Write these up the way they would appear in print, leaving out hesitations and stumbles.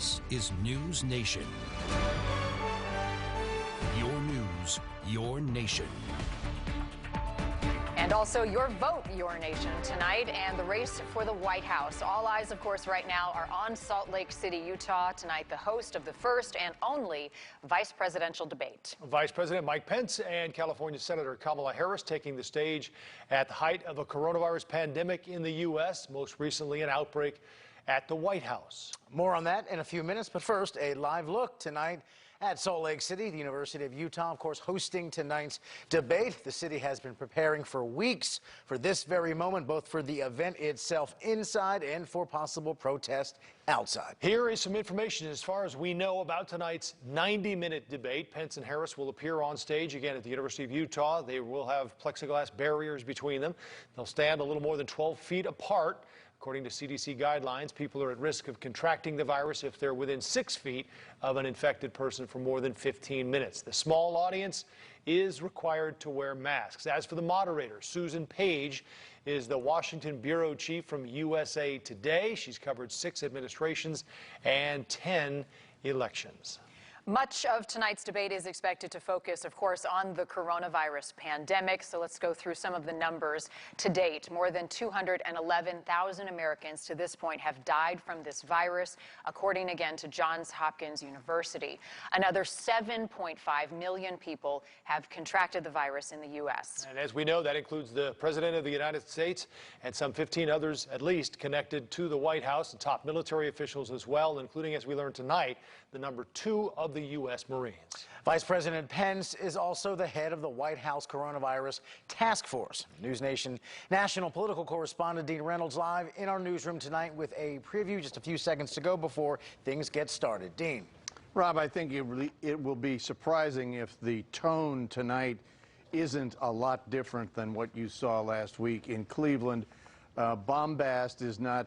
This is NewsNation. Your news, your nation. And also your vote, your nation, tonight, and the race for the White House. All eyes, of course, right now are on Salt Lake City, Utah. Tonight, the host of the first and only vice presidential debate. Vice President Mike Pence and California Senator Kamala Harris taking the stage at the height of a coronavirus pandemic in the U.S., most recently an outbreak at the White House. More on that in a few minutes, but first, a live look tonight at Salt Lake City. The University of Utah, of course, hosting tonight's debate. The city has been preparing for weeks for this very moment, both for the event itself inside and for possible protest outside. Here is some information as far as we know about tonight's 90-minute debate. Pence and Harris will appear on stage again at the University of Utah. They will have plexiglass barriers between them. They'll stand a little more than 12 feet apart. According to CDC guidelines, people are at risk of contracting the virus if they're within 6 feet of an infected person for more than 15 minutes. The small audience is required to wear masks. As for the moderator, Susan Page is the Washington bureau chief from USA Today. She's covered 6 administrations and 10 elections. Much of tonight's debate is expected to focus, of course, on the coronavirus pandemic. So let's go through some of the numbers to date. More than 211,000 Americans to this point have died from this virus, according again to Johns Hopkins University. Another 7.5 million people have contracted the virus in the U.S. And as we know, that includes the President of the United States and some 15 others at least connected to the White House and top military officials as well, including, as we learned tonight, the number 2 of the U.S. Marines. Vice President Pence is also the head of the White House Coronavirus Task Force. NewsNation national political correspondent Dean Reynolds live in our newsroom tonight with a preview just a few seconds to go before things get started. Dean. Rob, I think it will be surprising if the tone tonight isn't a lot different than what you saw last week in Cleveland. Bombast is not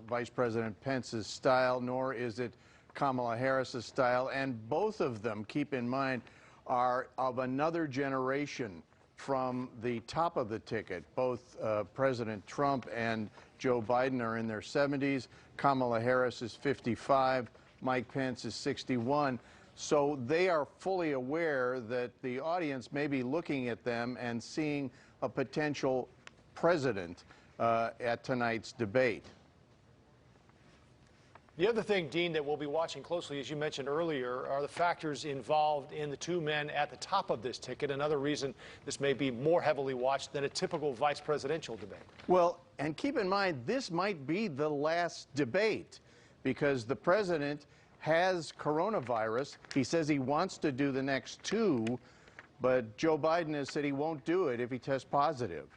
Vice President Pence's style, nor is it Kamala Harris's style, and both of them, keep in mind, are of another generation from the top of the ticket. Both President Trump and Joe Biden are in their 70s. Kamala Harris is 55. Mike Pence is 61. So they are fully aware that the audience may be looking at them and seeing a potential president at tonight's debate. The other thing, Dean, that we'll be watching closely, as you mentioned earlier, are the factors involved in the 2 men at the top of this ticket. Another reason this may be more heavily watched than a typical vice presidential debate. Well, and keep in mind, this might be the last debate because the president has coronavirus. He says he wants to do the next 2, but Joe Biden has said he won't do it if he tests positive.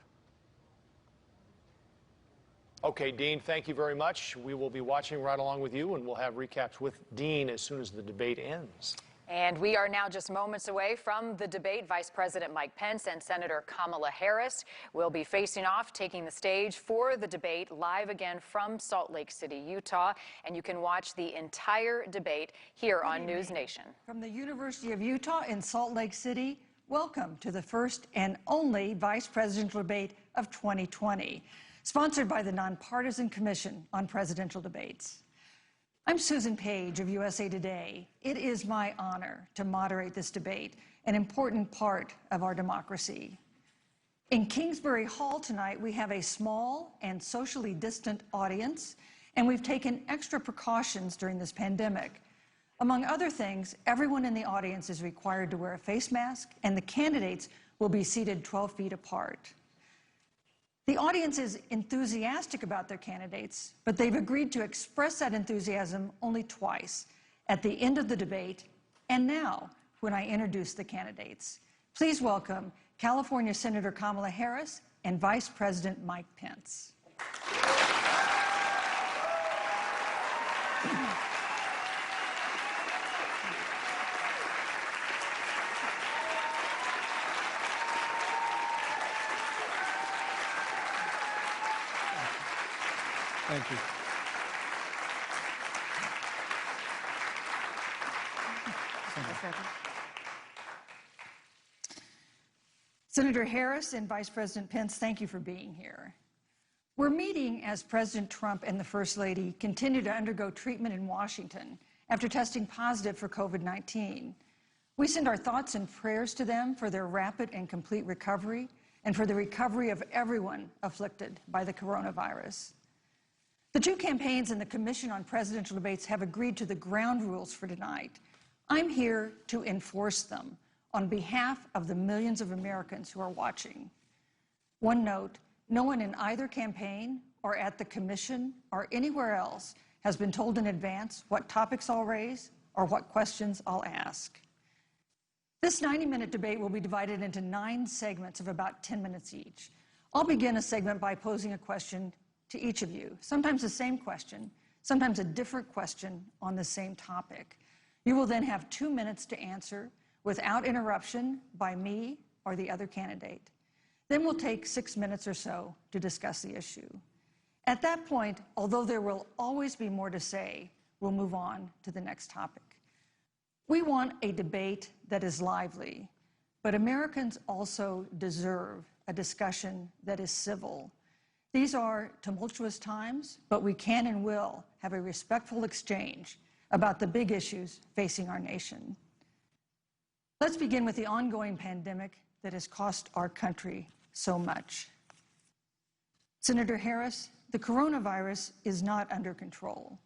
Okay, Dean, thank you very much. We will be watching right along with you, and we'll have recaps with Dean as soon as the debate ends. And we are now just moments away from the debate. Vice President Mike Pence and Senator Kamala Harris will be facing off, taking the stage for the debate live again from Salt Lake City, Utah. And you can watch the entire debate here on NewsNation. From the University of Utah in Salt Lake City, welcome to the first and only vice presidential debate of 2020. Sponsored by the Nonpartisan Commission on Presidential Debates. I'm Susan Page of USA Today. It is my honor to moderate this debate, an important part of our democracy. In Kingsbury Hall tonight, we have a small and socially distant audience, and we've taken extra precautions during this pandemic. Among other things, everyone in the audience is required to wear a face mask, and the candidates will be seated 12 feet apart. The audience is enthusiastic about their candidates, but they've agreed to express that enthusiasm only twice, at the end of the debate and now when I introduce the candidates. Please welcome California Senator Kamala Harris and Vice President Mike Pence. Thank you. Senator Harris and Vice President Pence, thank you for being here. We're meeting as President Trump and the First Lady continue to undergo treatment in Washington after testing positive for COVID-19. We send our thoughts and prayers to them for their rapid and complete recovery and for the recovery of everyone afflicted by the coronavirus. The two campaigns and the Commission on Presidential Debates have agreed to the ground rules for tonight. I'm here to enforce them on behalf of the millions of Americans who are watching. One note, no one in either campaign or at the Commission or anywhere else has been told in advance what topics I'll raise or what questions I'll ask. This 90-minute debate will be divided into 9 segments of about 10 minutes each. I'll begin a segment by posing a question to each of you, sometimes the same question, sometimes a different question on the same topic. You will then have 2 minutes to answer without interruption by me or the other candidate. Then we'll take 6 minutes or so to discuss the issue. At that point, although there will always be more to say, we'll move on to the next topic. We want a debate that is lively, but Americans also deserve a discussion that is civil. These are tumultuous times, but we can and will have a respectful exchange about the big issues facing our nation. Let's begin with the ongoing pandemic that has cost our country so much. Senator Harris, the coronavirus is not under control.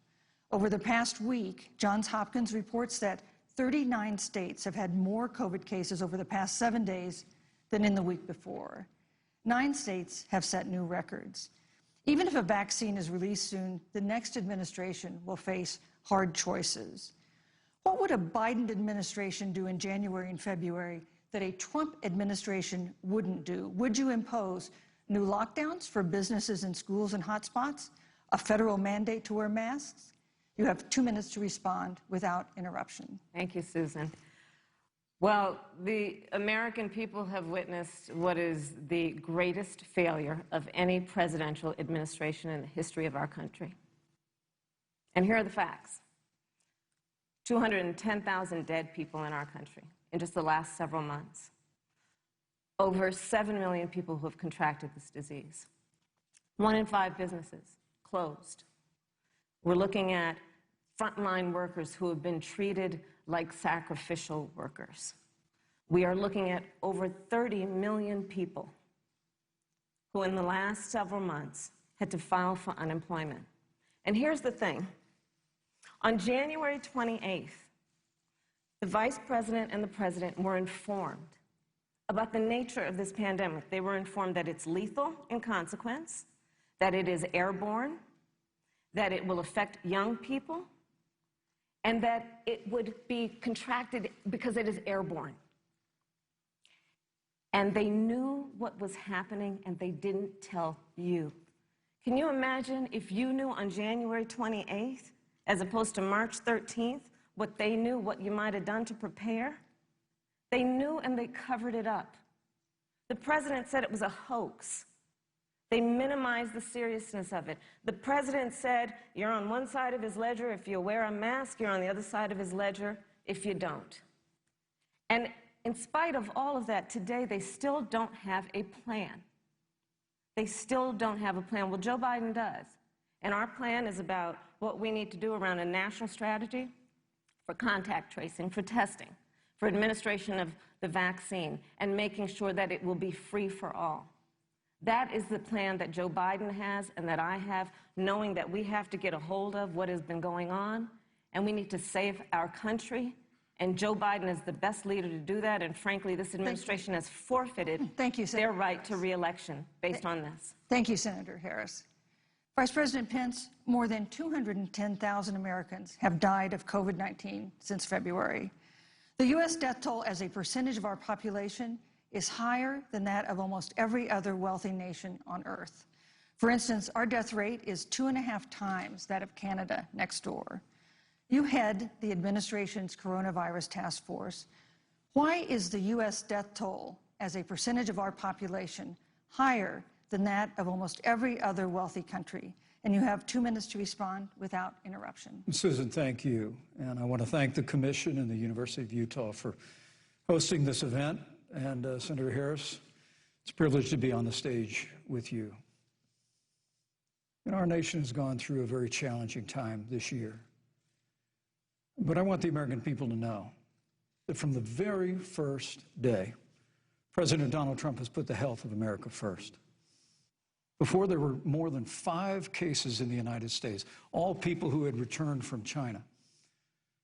Over the past week, Johns Hopkins reports that 39 states have had more COVID cases over the past 7 days than in the week before. 9 states have set new records. Even if a vaccine is released soon, the next administration will face hard choices. What would a Biden administration do in January and February that a Trump administration wouldn't do? Would you impose new lockdowns for businesses and schools and hotspots? A federal mandate to wear masks? You have 2 minutes to respond without interruption. Thank you, Susan. Well, the American people have witnessed what is the greatest failure of any presidential administration in the history of our country. And here are the facts. 210,000 dead people in our country in just the last several months. Over 7 million people who have contracted this disease. 1 in 5 businesses closed. We're looking at frontline workers who have been treated like sacrificial workers. We are looking at over 30 million people who in the last several months had to file for unemployment. And here's the thing. On January 28th, the Vice President and the President were informed about the nature of this pandemic. They were informed that it's lethal in consequence, that it is airborne, that it will affect young people, and that it would be contracted because it is airborne. And they knew what was happening, and they didn't tell you. Can you imagine if you knew on January 28th, as opposed to March 13th, what they knew, what you might have done to prepare? They knew, and they covered it up. The president said it was a hoax. They minimized the seriousness of it. The president said, you're on one side of his ledger if you wear a mask, you're on the other side of his ledger if you don't. And in spite of all of that, today they still don't have a plan. They still don't have a plan. Well, Joe Biden does. And our plan is about what we need to do around a national strategy for contact tracing, for testing, for administration of the vaccine, and making sure that it will be free for all. That is the plan that Joe Biden has and that I have, knowing that we have to get a hold of what has been going on, and we need to save our country. And Joe Biden is the best leader to do that, and frankly, this administration has forfeited their right to re-election based on this. Thank you, Senator Harris. Vice President Pence, more than 210,000 Americans have died of COVID-19 since February. The U.S. death toll as a percentage of our population is higher than that of almost every other wealthy nation on earth. For instance, our death rate is 2.5 times that of Canada next door. You head the administration's coronavirus task force. Why is the U.S. death toll as a percentage of our population higher than that of almost every other wealthy country? And you have 2 minutes to respond without interruption. Susan, thank you. And I want to thank the Commission and the University of Utah for hosting this event. And Senator Harris, it's a privilege to be on the stage with you. Our nation has gone through a very challenging time this year. But I want the American people to know that from the very first day, President Donald Trump has put the health of America first. Before there were more than 5 cases in the United States, all people who had returned from China,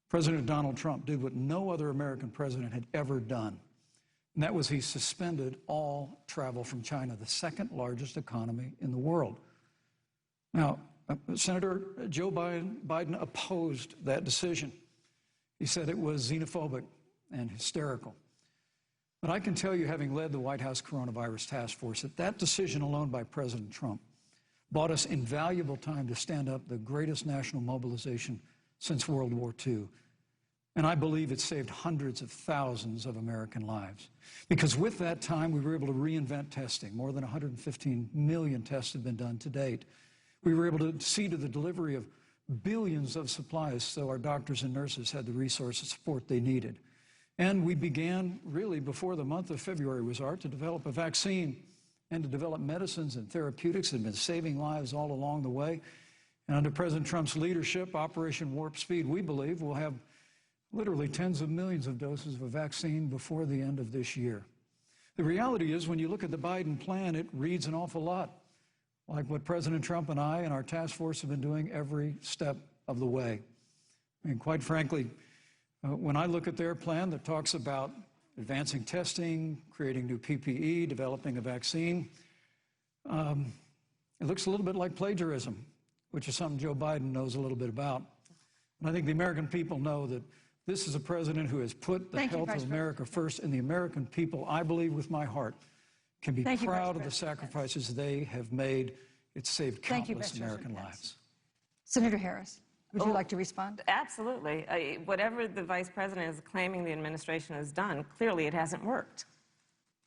President Donald Trump did what no other American president had ever done. And that was he suspended all travel from China, the second largest economy in the world. Now, Senator Joe Biden opposed that decision. He said it was xenophobic and hysterical. But I can tell you, having led the White House Coronavirus Task Force, that that decision alone by President Trump bought us invaluable time to stand up the greatest national mobilization since World War II. And I believe it saved hundreds of thousands of American lives. Because with that time, we were able to reinvent testing. More than 115 million tests have been done to date. We were able to see to the delivery of billions of supplies so our doctors and nurses had the resources and support they needed. And we began, really, before the month of February was out, to develop a vaccine and to develop medicines and therapeutics that have been saving lives all along the way. And under President Trump's leadership, Operation Warp Speed, we believe, will have literally tens of millions of doses of a vaccine before the end of this year. The reality is, when you look at the Biden plan, it reads an awful lot like what President Trump and I and our task force have been doing every step of the way. I mean, quite frankly, when I look at their plan that talks about advancing testing, creating new PPE, developing a vaccine, it looks a little bit like plagiarism, which is something Joe Biden knows a little bit about. And I think the American people know that this is a president who has put the health of America first, and the American people, I believe with my heart, can be proud of the sacrifices they have made. It's saved countless American lives. Senator Harris, would you like to respond? Absolutely. Whatever the vice president is claiming the administration has done, clearly it hasn't worked.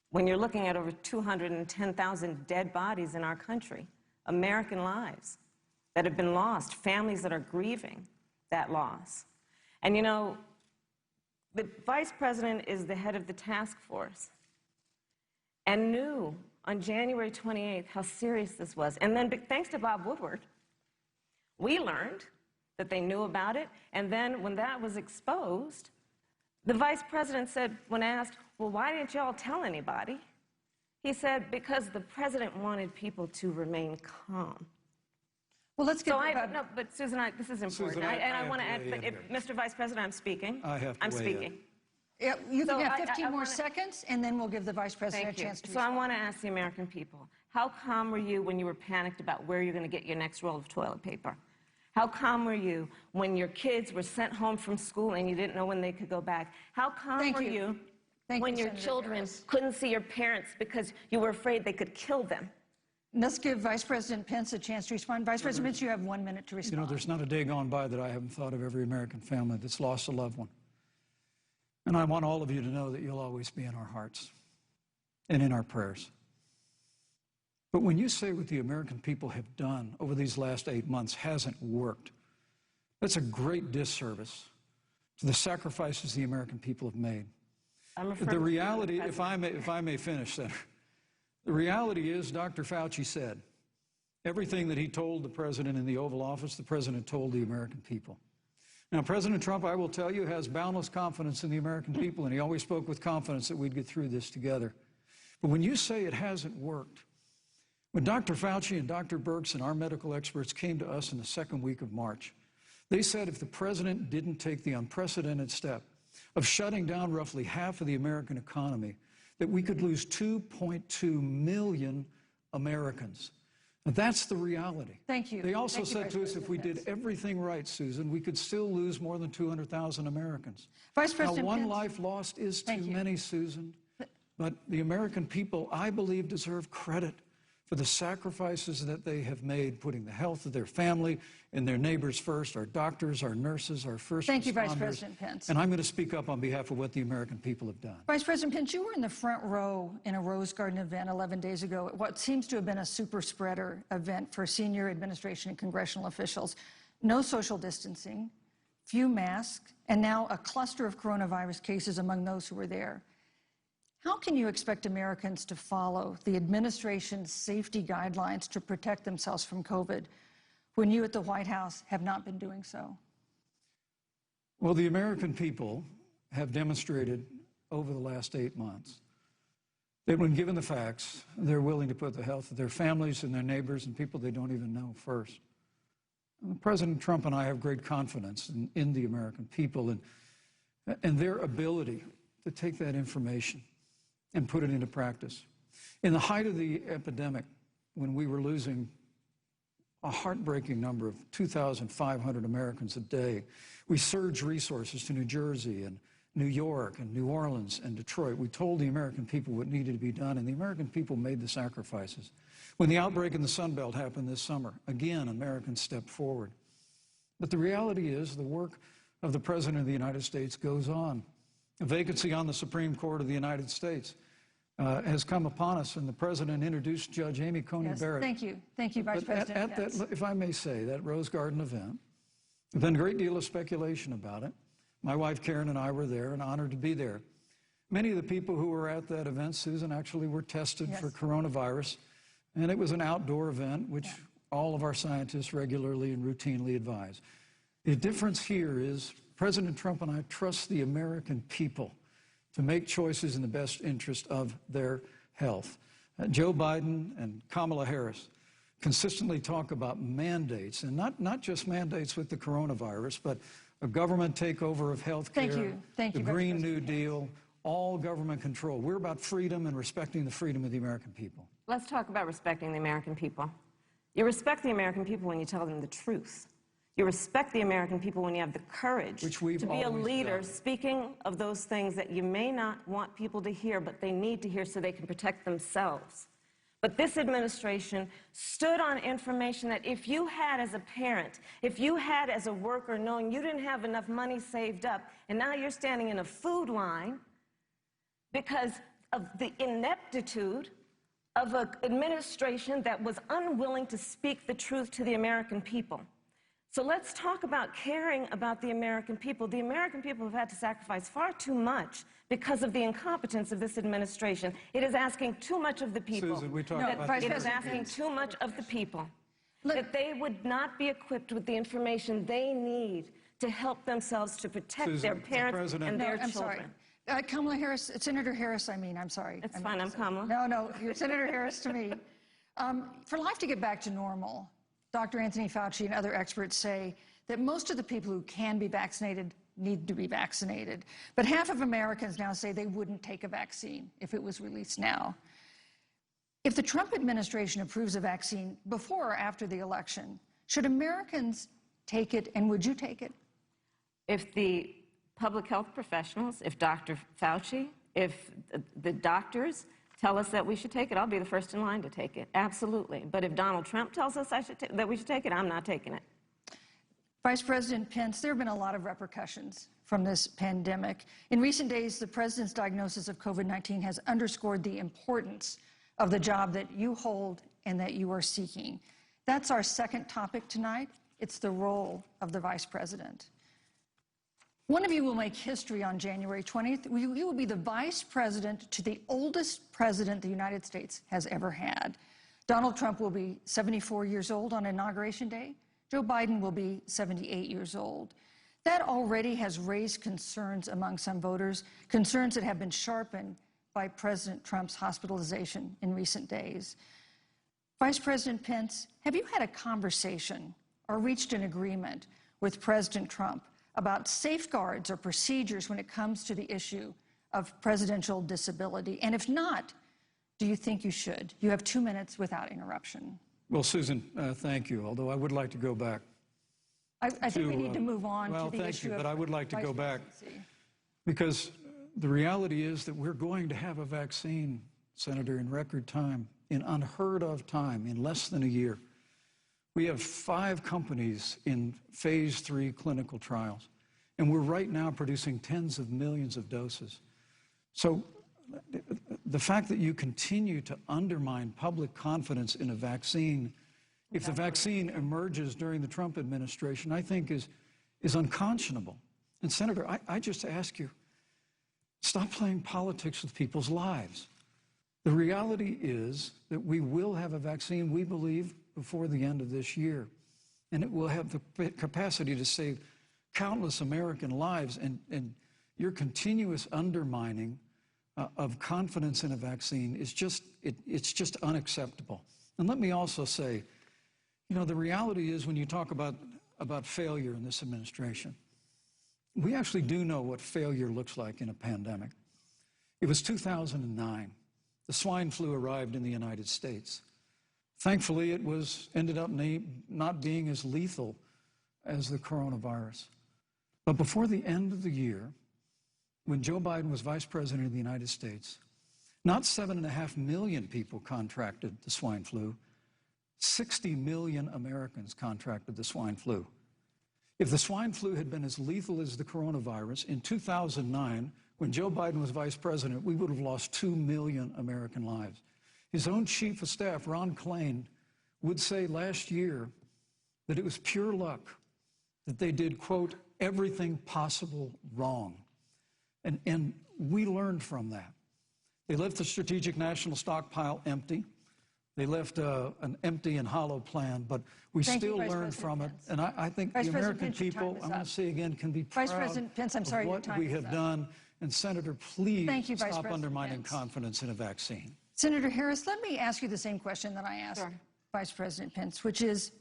When you're looking at over 210,000 dead bodies in our country, American lives that have been lost, families that are grieving that loss. And you know, the vice president is the head of the task force and knew on January 28th how serious this was. And then, thanks to Bob Woodward, we learned that they knew about it. And then when that was exposed, the vice president said, when asked, well, why didn't y'all tell anybody? He said, because the president wanted people to remain calm. Well, let's get no, but Susan, this is important. Susan, I want to add, but Mr. Vice President, I'm speaking. I'm speaking. Yeah, you can have 15 more seconds, and then we'll give the vice president a chance to respond. So I want to ask the American people, how calm were you when you were panicked about where you're going to get your next roll of toilet paper? How calm were you when your kids were sent home from school and you didn't know when they could go back? How calm were you when your children couldn't see your parents because you were afraid they could kill them? Let's give Vice President Pence a chance to respond. Vice President Pence, you have 1 minute to respond. You know, there's not a day gone by that I haven't thought of every American family that's lost a loved one. And I want all of you to know that you'll always be in our hearts and in our prayers. But when you say what the American people have done over these last 8 months hasn't worked, that's a great disservice to the sacrifices the American people have made. The reality, if I may finish, Senator, the reality is Dr. Fauci said everything that he told the president in the Oval Office, the president told the American people. Now, President Trump, I will tell you, has boundless confidence in the American people, and he always spoke with confidence that we'd get through this together. But when you say it hasn't worked, when Dr. Fauci and Dr. Birx and our medical experts came to us in the second week of March, they said if the president didn't take the unprecedented step of shutting down roughly half of the American economy, that we could lose 2.2 million Americans. Now, that's the reality. Thank you. They also said to us if we did everything right, Susan, we could still lose more than 200,000 Americans. Vice President Now, one life lost is too many, Susan. But the American people, I believe, deserve credit for the sacrifices that they have made, putting the health of their family and their neighbors first, our doctors, our nurses, our first responders. Thank you, Vice President Pence. And I'm going to speak up on behalf of what the American people have done. Vice President Pence, you were in the front row in a Rose Garden event 11 days ago at what seems to have been a super spreader event for senior administration and congressional officials. No social distancing, few masks, and now a cluster of coronavirus cases among those who were there. How can you expect Americans to follow the administration's safety guidelines to protect themselves from COVID when you at the White House have not been doing so? Well, the American people have demonstrated over the last 8 months that when given the facts, they're willing to put the health of their families and their neighbors and people they don't even know first. President Trump and I have great confidence in the American people and their ability to take that information and put it into practice. In the height of the epidemic, when we were losing a heartbreaking number of 2,500 Americans a day, we surged resources to New Jersey and New York and New Orleans and Detroit. We told the American people what needed to be done, and the American people made the sacrifices. When the outbreak in the Sun Belt happened this summer, again, Americans stepped forward. But the reality is the work of the President of the United States goes on. A vacancy on the Supreme Court of the United States has come upon us, and the President introduced Judge Amy Coney Barrett. Thank you. Thank you, Vice President. At that, if I may say, that Rose Garden event, there's been a great deal of speculation about it. My wife Karen and I were there and honored to be there. Many of the people who were at that event, Susan, actually were tested for coronavirus, and it was an outdoor event, which all of our scientists regularly and routinely advise. The difference here is President Trump and I trust the American people to make choices in the best interest of their health. Joe Biden and Kamala Harris consistently talk about mandates, and not just mandates with the coronavirus, but a government takeover of health care, the Green New Deal, all government control. We're about freedom and respecting the freedom of the American people. Let's talk about respecting the American people. You respect the American people when you tell them the truth. You respect the American people when you have the courage to be a leader, speaking of those things that you may not want people to hear, but they need to hear so they can protect themselves. But this administration stood on information that if you had as a parent, if you had as a worker, knowing you didn't have enough money saved up, and now you're standing in a food line because of the ineptitude of an administration that was unwilling to speak the truth to the American people. So let's talk about caring about the American people. The American people have had to sacrifice far too much because of the incompetence of this administration. It is asking too much of the people. Susan, we talked about it is asking too much of the people. That they would not be equipped with the information they need to help themselves to protect their parents and their children. Kamala Harris, Senator Harris, I'm sorry. It's fine, I'm Kamala. No, you're Senator Harris to me. For life to get back to normal, Dr. Anthony Fauci and other experts say that most of the people who can be vaccinated need to be vaccinated. But half of Americans now say they wouldn't take a vaccine if it was released now. If the Trump administration approves a vaccine before or after the election, should Americans take it, and would you take it? If the public health professionals, if Dr. Fauci, if the doctors tell us that we should take it, I'll be the first in line to take it, absolutely. But if Donald Trump tells us that we should take it, I'm not taking it. Vice President Pence, there have been a lot of repercussions from this pandemic. In recent days, the president's diagnosis of COVID-19 has underscored the importance of the job that you hold and that you are seeking. That's our second topic tonight. It's the role of the vice president. One of you will make history on January 20th. You will be the vice president to the oldest president the United States has ever had. Donald Trump will be 74 years old on Inauguration Day. Joe Biden will be 78 years old. That already has raised concerns among some voters, concerns that have been sharpened by President Trump's hospitalization in recent days. Vice President Pence, have you had a conversation or reached an agreement with President Trump about safeguards or procedures when it comes to the issue of presidential disability? And if not, do you think you should? You have 2 minutes without interruption. Well, Susan, thank you, although I would like to go back. I think we need to move on to the issue of thank you, but I would like to go back presidency. because the reality is that we're going to have a vaccine, Senator, in record time, in unheard of time, in less than a year. We have 5 companies in phase 3 clinical trials, and we're right now producing tens of millions of doses. So the fact that you continue to undermine public confidence in a vaccine, if the vaccine emerges during the Trump administration, I think is unconscionable. And Senator, I just ask you, stop playing politics with people's lives. The reality is that we will have a vaccine, we believe, before the end of this year. And it will have the capacity to save countless American lives, and your continuous undermining of confidence in a vaccine is just, it's just unacceptable. And let me also say, you know, the reality is when you talk about failure in this administration, we actually do know what failure looks like in a pandemic. It was 2009. The swine flu arrived in the United States. Thankfully, it ended up not being as lethal as the coronavirus. But before the end of the year, when Joe Biden was vice president of the United States, not 7.5 million people contracted the swine flu, 60 million Americans contracted the swine flu. If the swine flu had been as lethal as the coronavirus, in 2009, when Joe Biden was vice president, we would have lost 2 million American lives. His own chief of staff, Ron Klain, would say last year that it was pure luck that they did, quote, everything possible wrong. And we learned from that. They left the strategic national stockpile empty. They left an empty and hollow plan, but we still learned from it. And I think the American people, I'm going to say again, can be proud of what we have done. And Senator, please stop undermining confidence in a vaccine. Senator Harris, let me ask you the same question that I asked Vice President Pence, which is,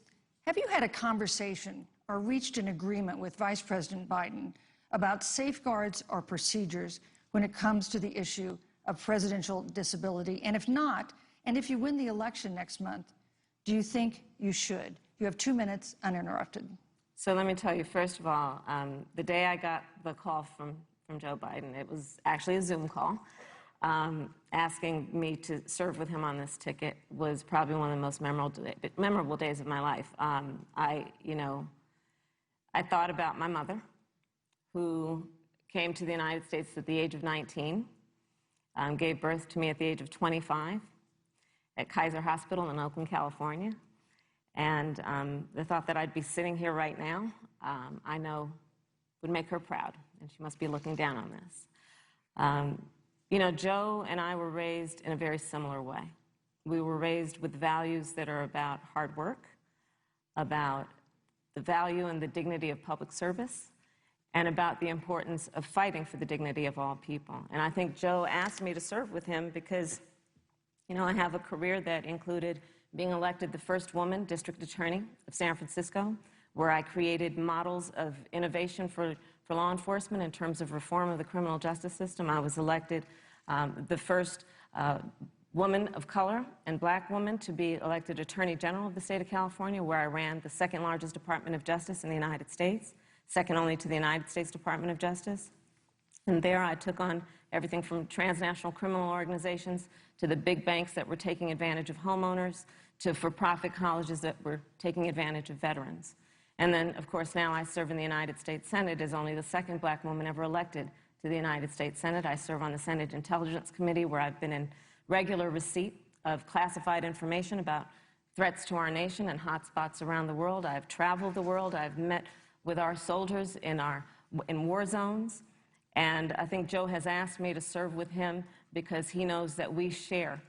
have you had a conversation or reached an agreement with Vice President Biden about safeguards or procedures when it comes to the issue of presidential disability? And if not, and if you win the election next month, do you think you should? You have 2 minutes uninterrupted. So let me tell you, first of all, the day I got the call from Joe Biden, it was actually a Zoom call, asking me to serve with him on this ticket was probably one of the most memorable days of my life. I thought about my mother, who came to the United States at the age of 19, gave birth to me at the age of 25 at Kaiser Hospital in Oakland, California. And the thought that I'd be sitting here right now, I know would make her proud, and she must be looking down on this. You know, Joe and I were raised in a very similar way. We were raised with values that are about hard work, about the value and the dignity of public service, and about the importance of fighting for the dignity of all people. And I think Joe asked me to serve with him because, you know, I have a career that included being elected the first woman district attorney of San Francisco, where I created models of innovation for law enforcement in terms of reform of the criminal justice system. I was elected the first woman of color and black woman to be elected Attorney General of the state of California, where I ran the second largest Department of Justice in the United States, second only to the United States Department of Justice. And there I took on everything from transnational criminal organizations to the big banks that were taking advantage of homeowners to for-profit colleges that were taking advantage of veterans. And then, of course, now I serve in the United States Senate as only the second black woman ever elected to the United States Senate. I serve on the Senate Intelligence Committee, where I've been in regular receipt of classified information about threats to our nation and hotspots around the world. I've traveled the world. I've met with our soldiers in war zones. And I think Joe has asked me to serve with him because he knows that we share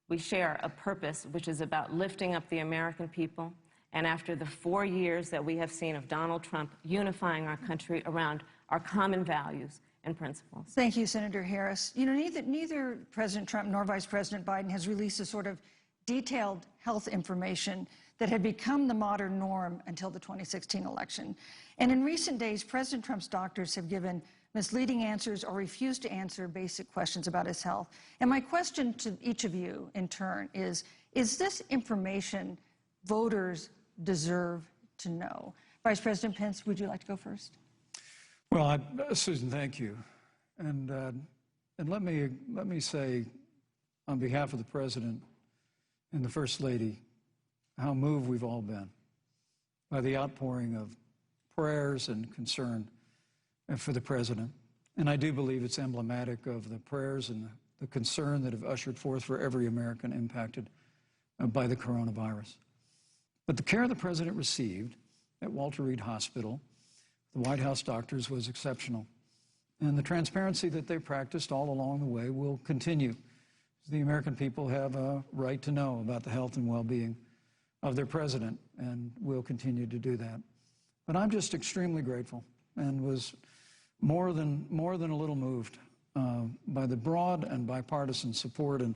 a purpose which is about lifting up the American people. And after the 4 years that we have seen of Donald Trump unifying our country around our common values and principles. Thank you, Senator Harris. You know, neither President Trump nor Vice President Biden has released a sort of detailed health information that had become the modern norm until the 2016 election. And in recent days, President Trump's doctors have given misleading answers or refused to answer basic questions about his health. And my question to each of you in turn is this information voters deserve to know? Vice President Pence, would you like to go first? Well, Susan, thank you. And let me say, on behalf of the President and the First Lady, how moved we've all been by the outpouring of prayers and concern for the President. And I do believe it's emblematic of the prayers and the concern that have ushered forth for every American impacted by the coronavirus. But the care the President received at Walter Reed Hospital, the White House doctors, was exceptional. And the transparency that they practiced all along the way will continue. The American people have a right to know about the health and well-being of their President, and will continue to do that. But I'm just extremely grateful and was more than a little moved by the broad and bipartisan support. And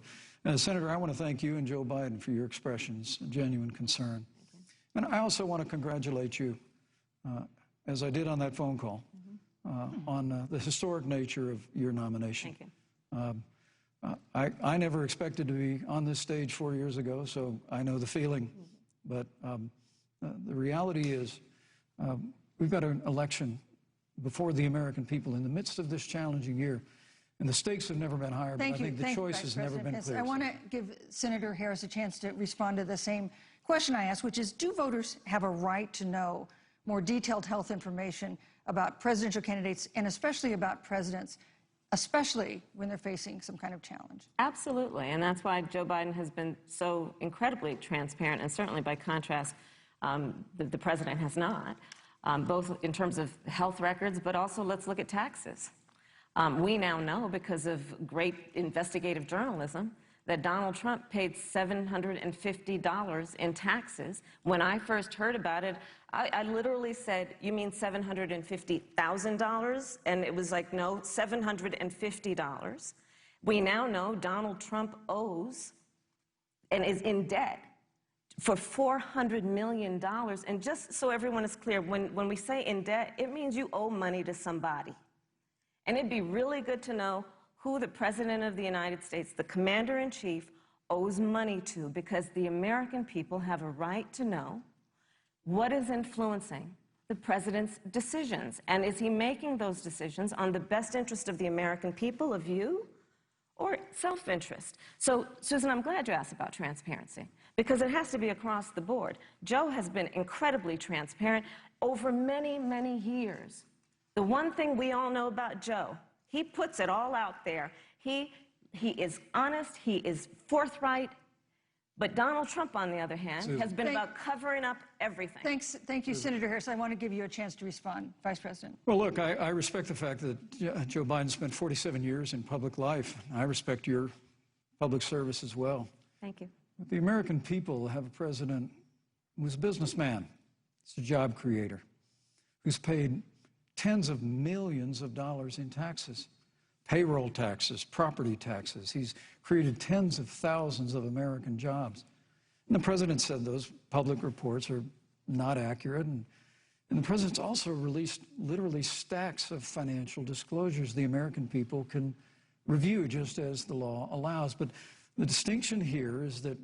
Senator, I want to thank you and Joe Biden for your expressions of genuine concern. And I also want to congratulate you, as I did on that phone call, on the historic nature of your nomination. Thank you. I never expected to be on this stage 4 years ago, so I know the feeling. But the reality is we've got an election before the American people in the midst of this challenging year. And the stakes have never been higher, but I think the choice has never been clearer. I want to give Senator Harris a chance to respond to the same question I asked, which is, do voters have a right to know more detailed health information about presidential candidates and especially about presidents, especially when they're facing some kind of challenge? Absolutely, and that's why Joe Biden has been so incredibly transparent, and certainly by contrast, the president has not, both in terms of health records, but also let's look at taxes. We now know, because of great investigative journalism, that Donald Trump paid $750 in taxes. When I first heard about it, I literally said, "You mean $750,000? And it was like, no, $750. We now know Donald Trump owes and is in debt for $400 million. And just so everyone is clear, when we say in debt, it means you owe money to somebody. And it'd be really good to know who the President of the United States, the Commander-in-Chief, owes money to, because the American people have a right to know what is influencing the President's decisions. And is he making those decisions on the best interest of the American people, of you, or self-interest? So, Susan, I'm glad you asked about transparency, because it has to be across the board. Joe has been incredibly transparent over many, many years. The one thing we all know about Joe, he puts it all out there. He is honest, he is forthright. But Donald Trump, on the other hand, has been about covering up everything. Thank you, Senator Harris. I want to give you a chance to respond, Vice President. Well, look, I respect the fact that Joe Biden spent 47 years in public life. I respect your public service as well. Thank you. But the American people have a president who's a businessman, he's a job creator, who's paid tens of millions of dollars in taxes, payroll taxes, property taxes. He's created tens of thousands of American jobs. And the president said those public reports are not accurate. And the president's also released literally stacks of financial disclosures the American people can review just as the law allows. But the distinction here is that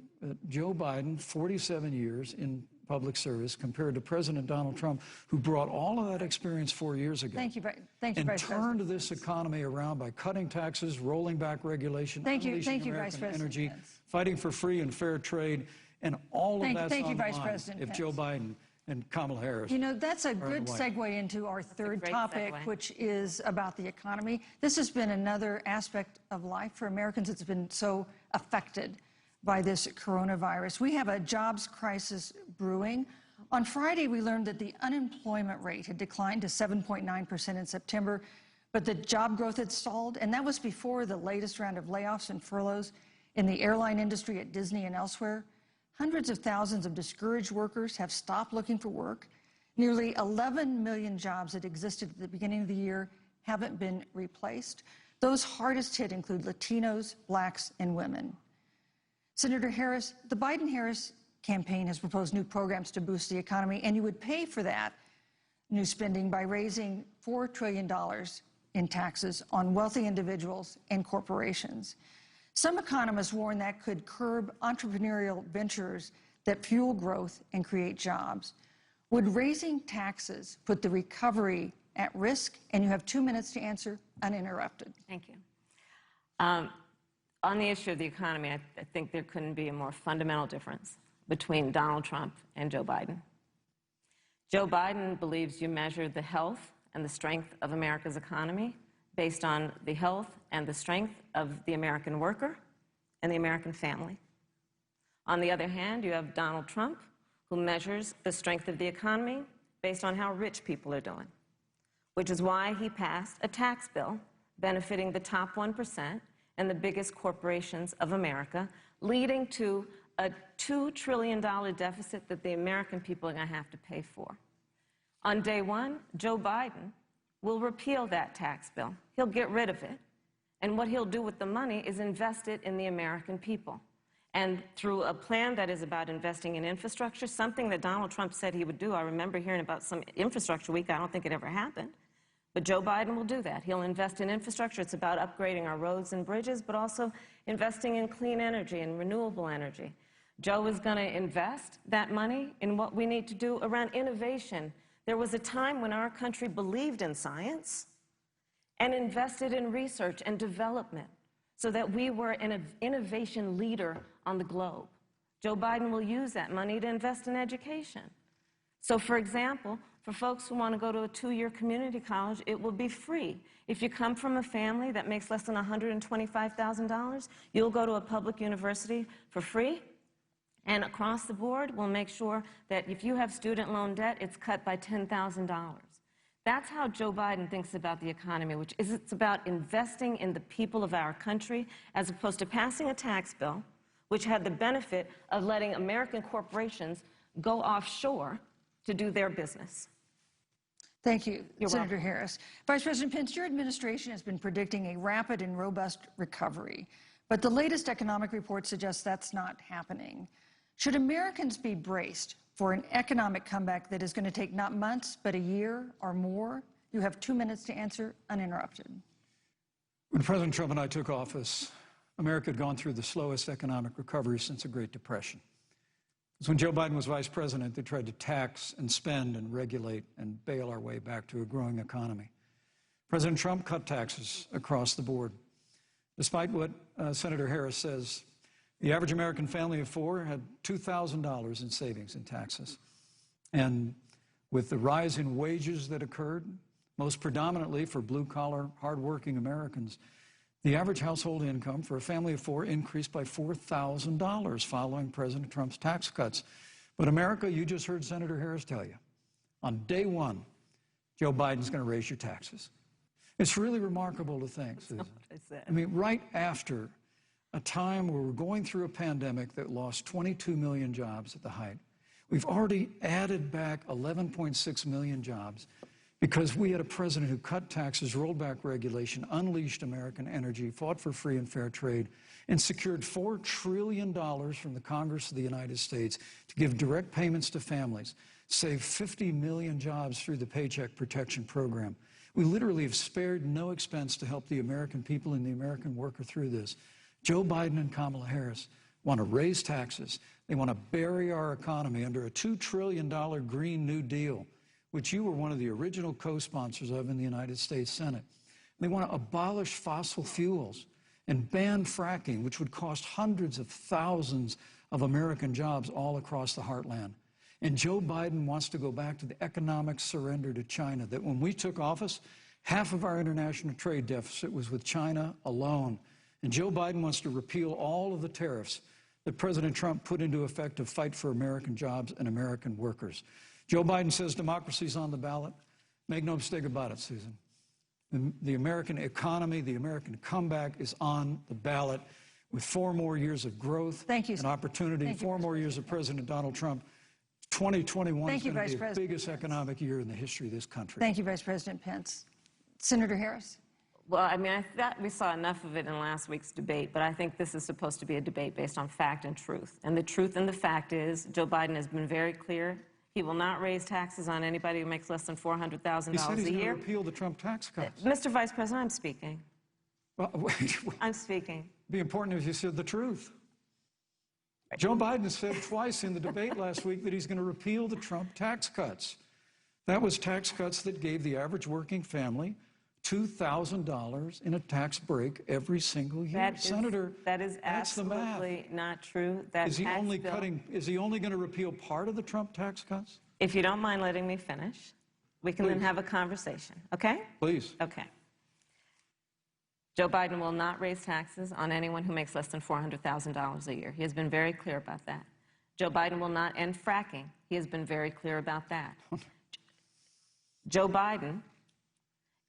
Joe Biden, 47 years in public service, compared to President Donald Trump, who brought all of that experience 4 years ago. Thank you, Vice and President. Turned this economy around by cutting taxes, rolling back regulation, unleashing American Vice President energy, Pence. fighting for free and fair trade, and all of that's on the Vice line President if Pence. Joe Biden and Kamala Harris. You know, that's a good segue into our third topic, which is about the economy. This has been another aspect of life for Americans that's been so affected by this coronavirus. We have a jobs crisis brewing. On Friday, we learned that the unemployment rate had declined to 7.9% in September, but the job growth had stalled, and that was before the latest round of layoffs and furloughs in the airline industry at Disney and elsewhere. Hundreds of thousands of discouraged workers have stopped looking for work. Nearly 11 million jobs that existed at the beginning of the year haven't been replaced. Those hardest hit include Latinos, blacks, and women. Senator Harris, the Biden-Harris campaign has proposed new programs to boost the economy, and you would pay for that new spending by raising $4 trillion in taxes on wealthy individuals and corporations. Some economists warn that could curb entrepreneurial ventures that fuel growth and create jobs. Would raising taxes put the recovery at risk? And you have 2 minutes to answer uninterrupted. Thank you. On the issue of the economy, I think there couldn't be a more fundamental difference between Donald Trump and Joe Biden. Joe Biden believes you measure the health and the strength of America's economy based on the health and the strength of the American worker and the American family. On the other hand, you have Donald Trump, who measures the strength of the economy based on how rich people are doing, which is why he passed a tax bill benefiting the top 1% and the biggest corporations of America, leading to a $2 trillion deficit that the American people are going to have to pay for. On day one, Joe Biden will repeal that tax bill. He'll get rid of it. And what he'll do with the money is invest it in the American people. And through a plan that is about investing in infrastructure, something that Donald Trump said he would do. I remember hearing about some infrastructure week. I don't think it ever happened. But Joe Biden will do that. He'll invest in infrastructure. It's about upgrading our roads and bridges, but also investing in clean energy and renewable energy. Joe is going to invest that money in what we need to do around innovation. There was a time when our country believed in science and invested in research and development so that we were an innovation leader on the globe. Joe Biden will use that money to invest in education. So, for example, for folks who want to go to a 2-year community college, it will be free. If you come from a family that makes less than $125,000, you'll go to a public university for free. And across the board, we'll make sure that if you have student loan debt, it's cut by $10,000. That's how Joe Biden thinks about the economy, which is it's about investing in the people of our country as opposed to passing a tax bill, which had the benefit of letting American corporations go offshore to do their business. Thank you, Senator welcome. Harris. Vice President Pence, your administration has been predicting a rapid and robust recovery, but the latest economic report suggests that's not happening. Should Americans be braced for an economic comeback that is going to take not months, but a year or more? You have 2 minutes to answer uninterrupted. When President Trump and I took office, America had gone through the slowest economic recovery since the Great Depression. Because when Joe Biden was vice president, they tried to tax and spend and regulate and bail our way back to a growing economy. President Trump cut taxes across the board. Despite what Senator Harris says, the average American family of 4 had $2,000 in savings in taxes. And with the rise in wages that occurred, most predominantly for blue-collar, hardworking Americans, the average household income for a family of 4 increased by $4,000 following President Trump's tax cuts. But America, you just heard Senator Harris tell you, on day one, Joe Biden's going to raise your taxes. It's really remarkable to think, Susan. I mean, right after a time where we're going through a pandemic that lost 22 million jobs at the height, we've already added back 11.6 million jobs because we had a president who cut taxes, rolled back regulation, unleashed American energy, fought for free and fair trade, and secured $4 trillion from the Congress of the United States to give direct payments to families, saved 50 million jobs through the Paycheck Protection Program. We literally have spared no expense to help the American people and the American worker through this. Joe Biden and Kamala Harris want to raise taxes. They want to bury our economy under a $2 trillion Green New Deal, which you were one of the original co-sponsors of in the United States Senate. They want to abolish fossil fuels and ban fracking, which would cost hundreds of thousands of American jobs all across the heartland. And Joe Biden wants to go back to the economic surrender to China, that when we took office, half of our international trade deficit was with China alone. And Joe Biden wants to repeal all of the tariffs that President Trump put into effect to fight for American jobs and American workers. Joe Biden says democracy's on the ballot. Make no mistake about it, Susan. The American economy, the American comeback is on the ballot with 4 more years of growth and opportunity, 4 more years of President Donald Trump. 2021 is going to be the biggest economic year in the history of this country. Thank you, Vice President Pence. Senator Harris. Well, I mean, I thought we saw enough of it in last week's debate, but I think this is supposed to be a debate based on fact and truth. And the truth and the fact is Joe Biden has been very clear. He will not raise taxes on anybody who makes less than $400,000 a year. He said he's going to repeal the Trump tax cuts. Mr. Vice President, I'm speaking. Well, wait. I'm speaking. It'd be important if you said the truth. Joe Biden said twice in the debate last week that he's going to repeal the Trump tax cuts. That was tax cuts that gave the average working family $2,000 in a tax break every single year. Senator, that is absolutely not true. Is he only going to repeal part of the Trump tax cuts? If you don't mind letting me finish, we can then have a conversation, okay? Please. Okay. Joe Biden will not raise taxes on anyone who makes less than $400,000 a year. He has been very clear about that. Joe Biden will not end fracking. He has been very clear about that. Joe Biden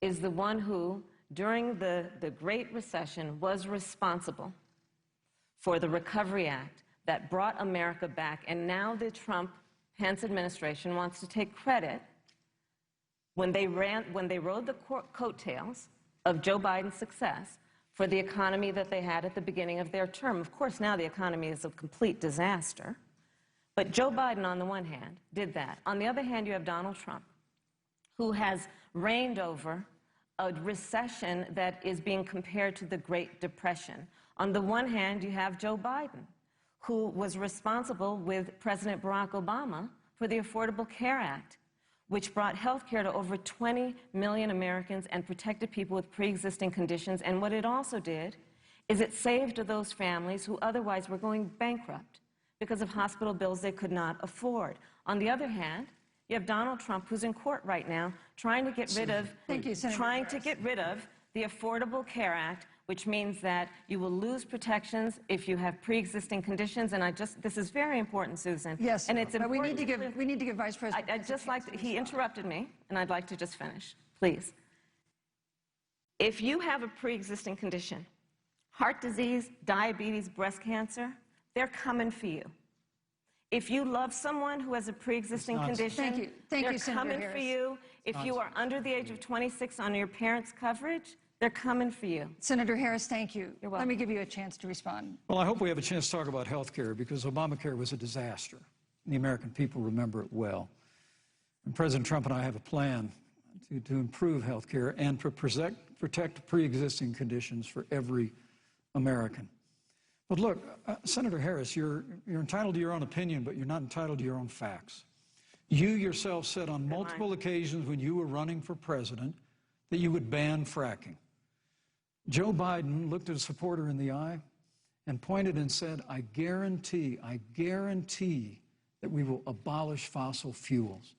is the one who, during the Great Recession, was responsible for the Recovery Act that brought America back. And now the Trump-Pence administration wants to take credit when they rode the coattails of Joe Biden's success for the economy that they had at the beginning of their term. Of course, now the economy is a complete disaster. But Joe Biden, on the one hand, did that. On the other hand, you have Donald Trump, who has reigned over a recession that is being compared to the Great Depression. On the one hand, you have Joe Biden, who was responsible with President Barack Obama for the Affordable Care Act, which brought health care to over 20 million Americans and protected people with pre-existing conditions. And what it also did is it saved those families who otherwise were going bankrupt because of hospital bills they could not afford. On the other hand, you have Donald Trump, who's in court right now, trying to get rid of the Affordable Care Act, which means that you will lose protections if you have pre-existing conditions. And this is very important, Susan. Yes, and it's important. We need to give Vice President. I'd just like to, he interrupted me, and I'd like to just finish, please. If you have a pre-existing condition, heart disease, diabetes, breast cancer, they're coming for you. If you love someone who has a pre-existing condition, they're coming for you. If you are under the age of 26 on your parents' coverage, they're coming for you. Senator Harris, thank you. You're welcome. Let me give you a chance to respond. Well, I hope we have a chance to talk about health care, because Obamacare was a disaster. The American people remember it well. And President Trump and I have a plan to improve health care and to protect pre-existing conditions for every American. But look, Senator Harris, you're entitled to your own opinion, but you're not entitled to your own facts. You yourself said on multiple occasions when you were running for president that you would ban fracking. Joe Biden looked at a supporter in the eye and pointed and said, I guarantee that we will abolish fossil fuels.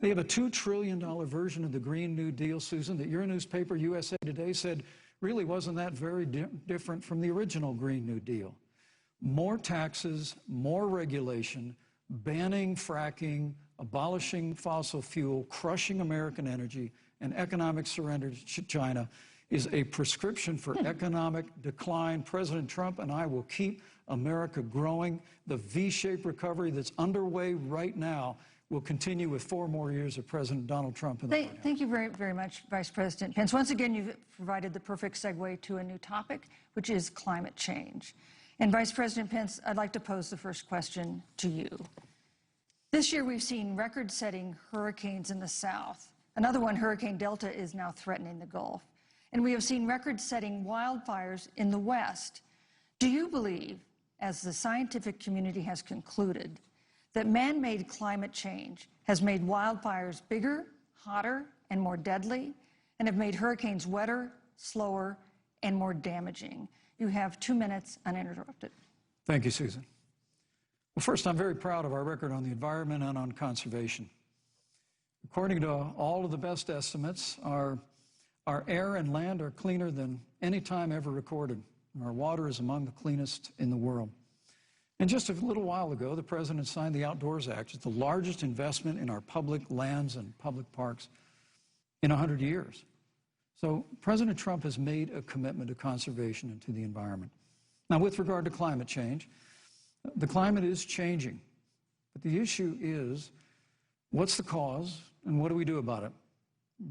They have a $2 trillion version of the Green New Deal, Susan, that your newspaper, USA Today, said really wasn't that very different from the original Green New Deal. More taxes, more regulation, banning fracking, abolishing fossil fuel, crushing American energy, and economic surrender to China is a prescription for economic decline. President Trump and I will keep America growing. The V-shaped recovery that's underway right now will continue with 4 more years of President Donald Trump in the White House. Thank you very, very much, Vice President Pence. Once again, you've provided the perfect segue to a new topic, which is climate change. And Vice President Pence, I'd like to pose the first question to you. This year, we've seen record-setting hurricanes in the South. Another one, Hurricane Delta, is now threatening the Gulf. And we have seen record-setting wildfires in the West. Do you believe, as the scientific community has concluded, that man-made climate change has made wildfires bigger, hotter, and more deadly, and have made hurricanes wetter, slower, and more damaging? You have 2 minutes uninterrupted. Thank you, Susan. Well, first, I'm very proud of our record on the environment and on conservation. According to all of the best estimates, our air and land are cleaner than any time ever recorded. Our water is among the cleanest in the world. And just a little while ago, the President signed the Outdoors Act. It's the largest investment in our public lands and public parks in 100 years. So President Trump has made a commitment to conservation and to the environment. Now, with regard to climate change, the climate is changing. But the issue is, what's the cause and what do we do about it?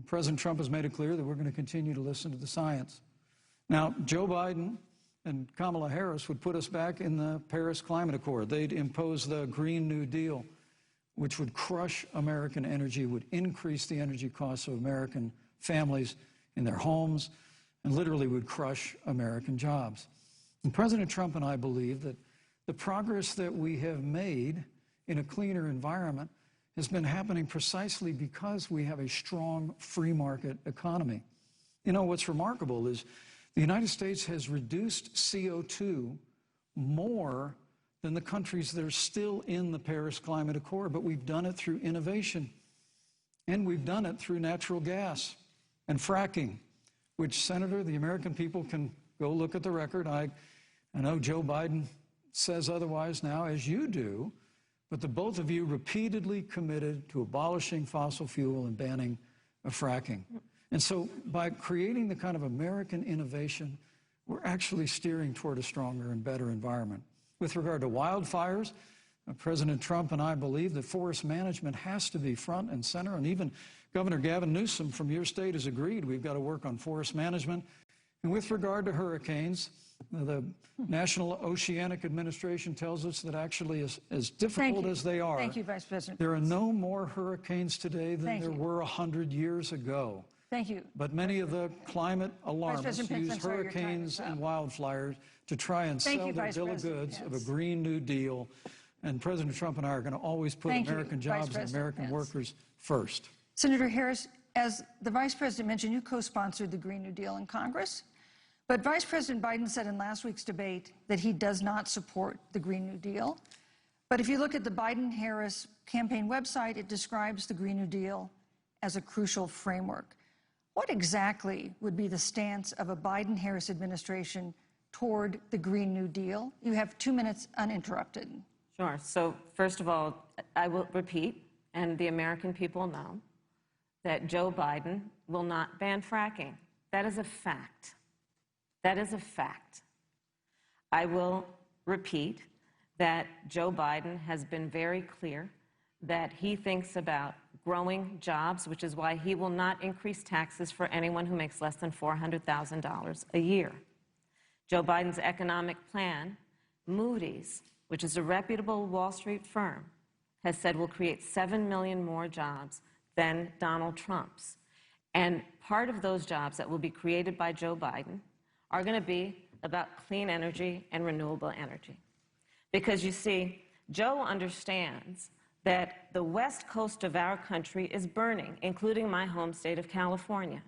President Trump has made it clear that we're going to continue to listen to the science. Now, Joe Biden and Kamala Harris would put us back in the Paris Climate Accord. They'd impose the Green New Deal, which would crush American energy, would increase the energy costs of American families in their homes, and literally would crush American jobs. And President Trump and I believe that the progress that we have made in a cleaner environment has been happening precisely because we have a strong free market economy. You know, what's remarkable is the United States has reduced CO2 more than the countries that are still in the Paris Climate Accord, but we've done it through innovation, and we've done it through natural gas and fracking, which, Senator, the American people can go look at the record. I know Joe Biden says otherwise now, as you do, but the both of you repeatedly committed to abolishing fossil fuel and banning fracking. And so by creating the kind of American innovation, we're actually steering toward a stronger and better environment. With regard to wildfires, President Trump and I believe that forest management has to be front and center, and even Governor Gavin Newsom from your state has agreed we've got to work on forest management. And with regard to hurricanes, the National Oceanic Administration tells us that actually as difficult as they are, Thank you, Vice President. There are no more hurricanes today than there were 100 years ago. Thank you. But many of the climate alarmists use hurricanes and wildfires to try and sell their bill of goods of a Green New Deal. And President Trump and I are going to always put American jobs and American workers first. Senator Harris, as the Vice President mentioned, you co-sponsored the Green New Deal in Congress. But Vice President Biden said in last week's debate that he does not support the Green New Deal. But if you look at the Biden-Harris campaign website, it describes the Green New Deal as a crucial framework. What exactly would be the stance of a Biden-Harris administration toward the Green New Deal? You have 2 minutes uninterrupted. Sure. So first of all, I will repeat, and the American people know, that Joe Biden will not ban fracking. That is a fact. That is a fact. I will repeat that Joe Biden has been very clear that he thinks about growing jobs, which is why he will not increase taxes for anyone who makes less than $400,000 a year. Joe Biden's economic plan, Moody's, which is a reputable Wall Street firm, has said will create 7 million more jobs than Donald Trump's. And part of those jobs that will be created by Joe Biden are going to be about clean energy and renewable energy. Because you see, Joe understands that the west coast of our country is burning, including my home state of California.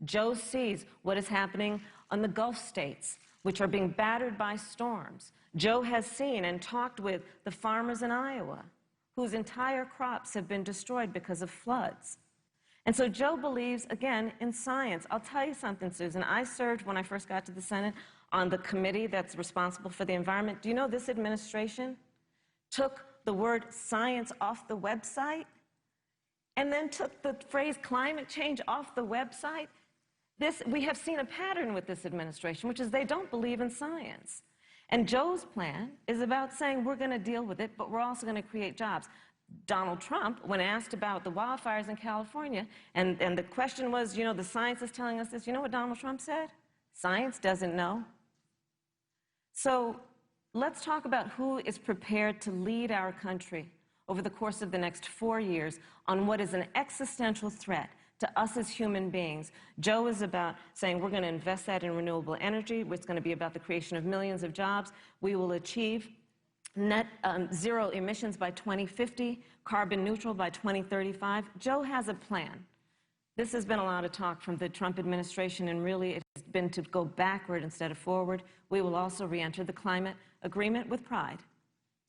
Joe sees what is happening on the Gulf states, which are being battered by storms. Joe has seen and talked with the farmers in Iowa, whose entire crops have been destroyed because of floods. And so Joe believes, again, in science. I'll tell you something, Susan. I served, when I first got to the Senate, on the committee that's responsible for the environment. Do you know this administration took the word science off the website and then took the phrase climate change off the website? We have seen a pattern with this administration, which is they don't believe in science. And Joe's plan is about saying we're going to deal with it, but we're also going to create jobs. Donald Trump, when asked about the wildfires in California, and the question was, you know, the science is telling us this, you know what Donald Trump said? Science doesn't know. So let's talk about who is prepared to lead our country over the course of the next 4 years on what is an existential threat to us as human beings. Joe is about saying we're going to invest that in renewable energy. It's going to be about the creation of millions of jobs. We will achieve net zero emissions by 2050, carbon neutral by 2035. Joe has a plan. This has been a lot of talk from the Trump administration, and really it has been to go backward instead of forward. We will also re-enter the climate agreement with pride.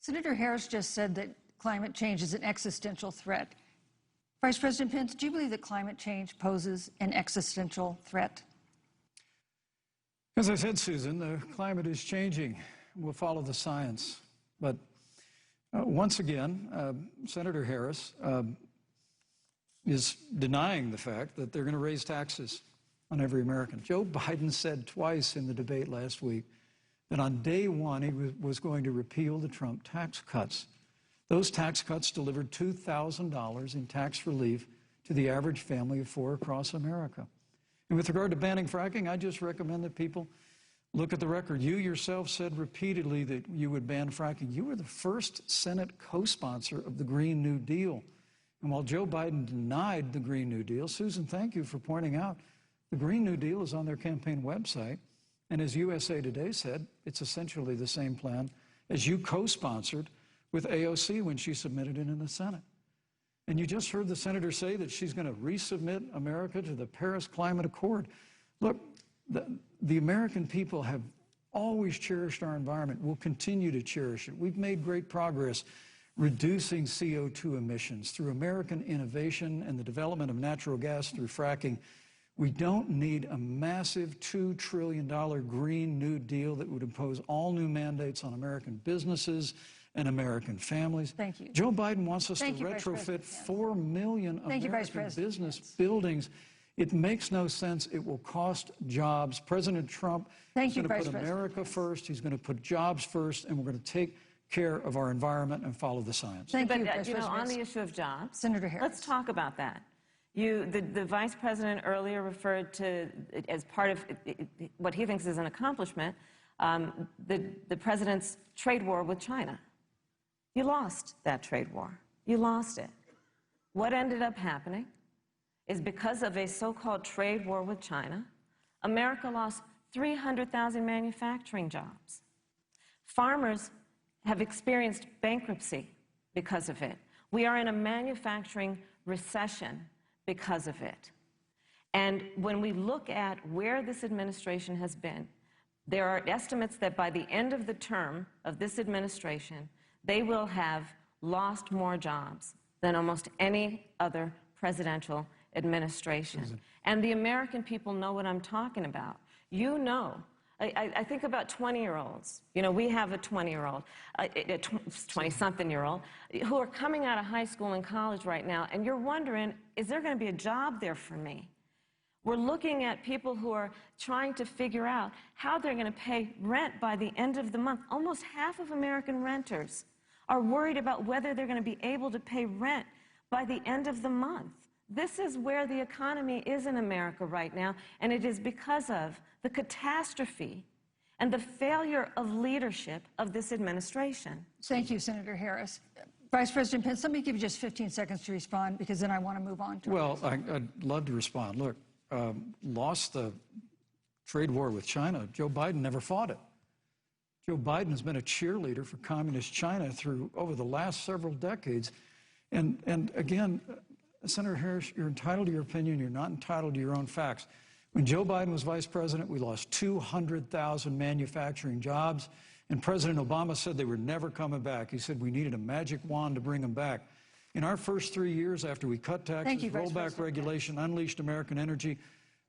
Senator Harris just said that climate change is an existential threat. Vice President Pence, do you believe that climate change poses an existential threat? As I said, Susan, the climate is changing. We'll follow the science. But once again, Senator Harris is denying the fact that they're going to raise taxes on every American. Joe Biden said twice in the debate last week that on day one he was going to repeal the Trump tax cuts. Those tax cuts delivered $2,000 in tax relief to the average family of four across America. And with regard to banning fracking, I just recommend that people look at the record. You yourself said repeatedly that you would ban fracking. You were the first Senate co-sponsor of the Green New Deal. And while Joe Biden denied the Green New Deal, Susan, thank you for pointing out, the Green New Deal is on their campaign website. And as USA Today said, it's essentially the same plan as you co-sponsored with AOC when she submitted it in the Senate. And you just heard the senator say that she's going to resubmit America to the Paris Climate Accord. Look, the American people have always cherished our environment. We'll continue to cherish it. We've made great progress reducing CO2 emissions through American innovation and the development of natural gas through fracking. We don't need a massive $2 trillion Green New Deal that would impose all new mandates on American businesses and American families. Thank you. Joe Biden wants us to retrofit 4 million American business buildings. It makes no sense. It will cost jobs. President Trump is going to put America first. He's going to put jobs first, and we're going to take care of our environment and follow the science. Thank you, But, on the issue of jobs, Senator Harris. let's talk about that. The vice president earlier referred to, as part of what he thinks is an accomplishment, the president's trade war with China. You lost that trade war. You lost it. What ended up happening is because of a so-called trade war with China, America lost 300,000 manufacturing jobs. Farmers have experienced bankruptcy because of it. We are in a manufacturing recession because of it. And when we look at where this administration has been, there are estimates that by the end of the term of this administration, they will have lost more jobs than almost any other presidential administration. And the American people know what I'm talking about. You know, I think about 20-year-olds. We have a 20-year-old, a 20-something-year-old, who are coming out of high school and college right now, and you're wondering, is there going to be a job there for me? We're looking at people who are trying to figure out how they're going to pay rent by the end of the month. Almost half of American renters are worried about whether they're going to be able to pay rent by the end of the month. This is where the economy is in America right now, and it is because of the catastrophe and the failure of leadership of this administration. Thank you, Senator Harris. Vice President Pence, let me give you just 15 seconds to respond, because then I want to move on to Well, I'd love to respond. Look, lost the trade war with China. Joe Biden never fought it. Joe Biden has been a cheerleader for communist China over the last several decades. And again, Senator Harris, you're entitled to your opinion. You're not entitled to your own facts. When Joe Biden was vice president, we lost 200,000 manufacturing jobs, and President Obama said they were never coming back. He said we needed a magic wand to bring them back. In our first 3 years after we cut taxes, rolled back regulation, unleashed American energy,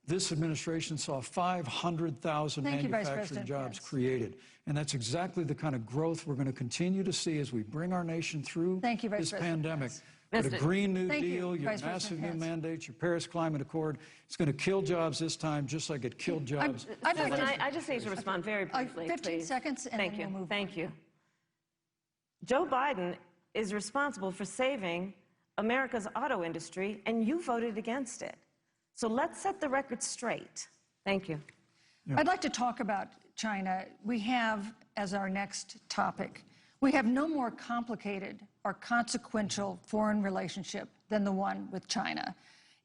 this administration saw 500,000 manufacturing jobs created. And that's exactly the kind of growth we're going to continue to see as we bring our nation through this pandemic. But a Green New Deal, your massive new mandates, your Paris Climate Accord, it's going to kill jobs this time, just like it killed jobs. I just need to respond very briefly, 15 seconds, and then we'll move on. Thank you. Joe Biden is responsible for saving America's auto industry, and you voted against it. So let's set the record straight. Thank you. Yeah. I'd like to talk about China. We have, as our next topic, we have no more complicated or consequential foreign relationship than the one with China.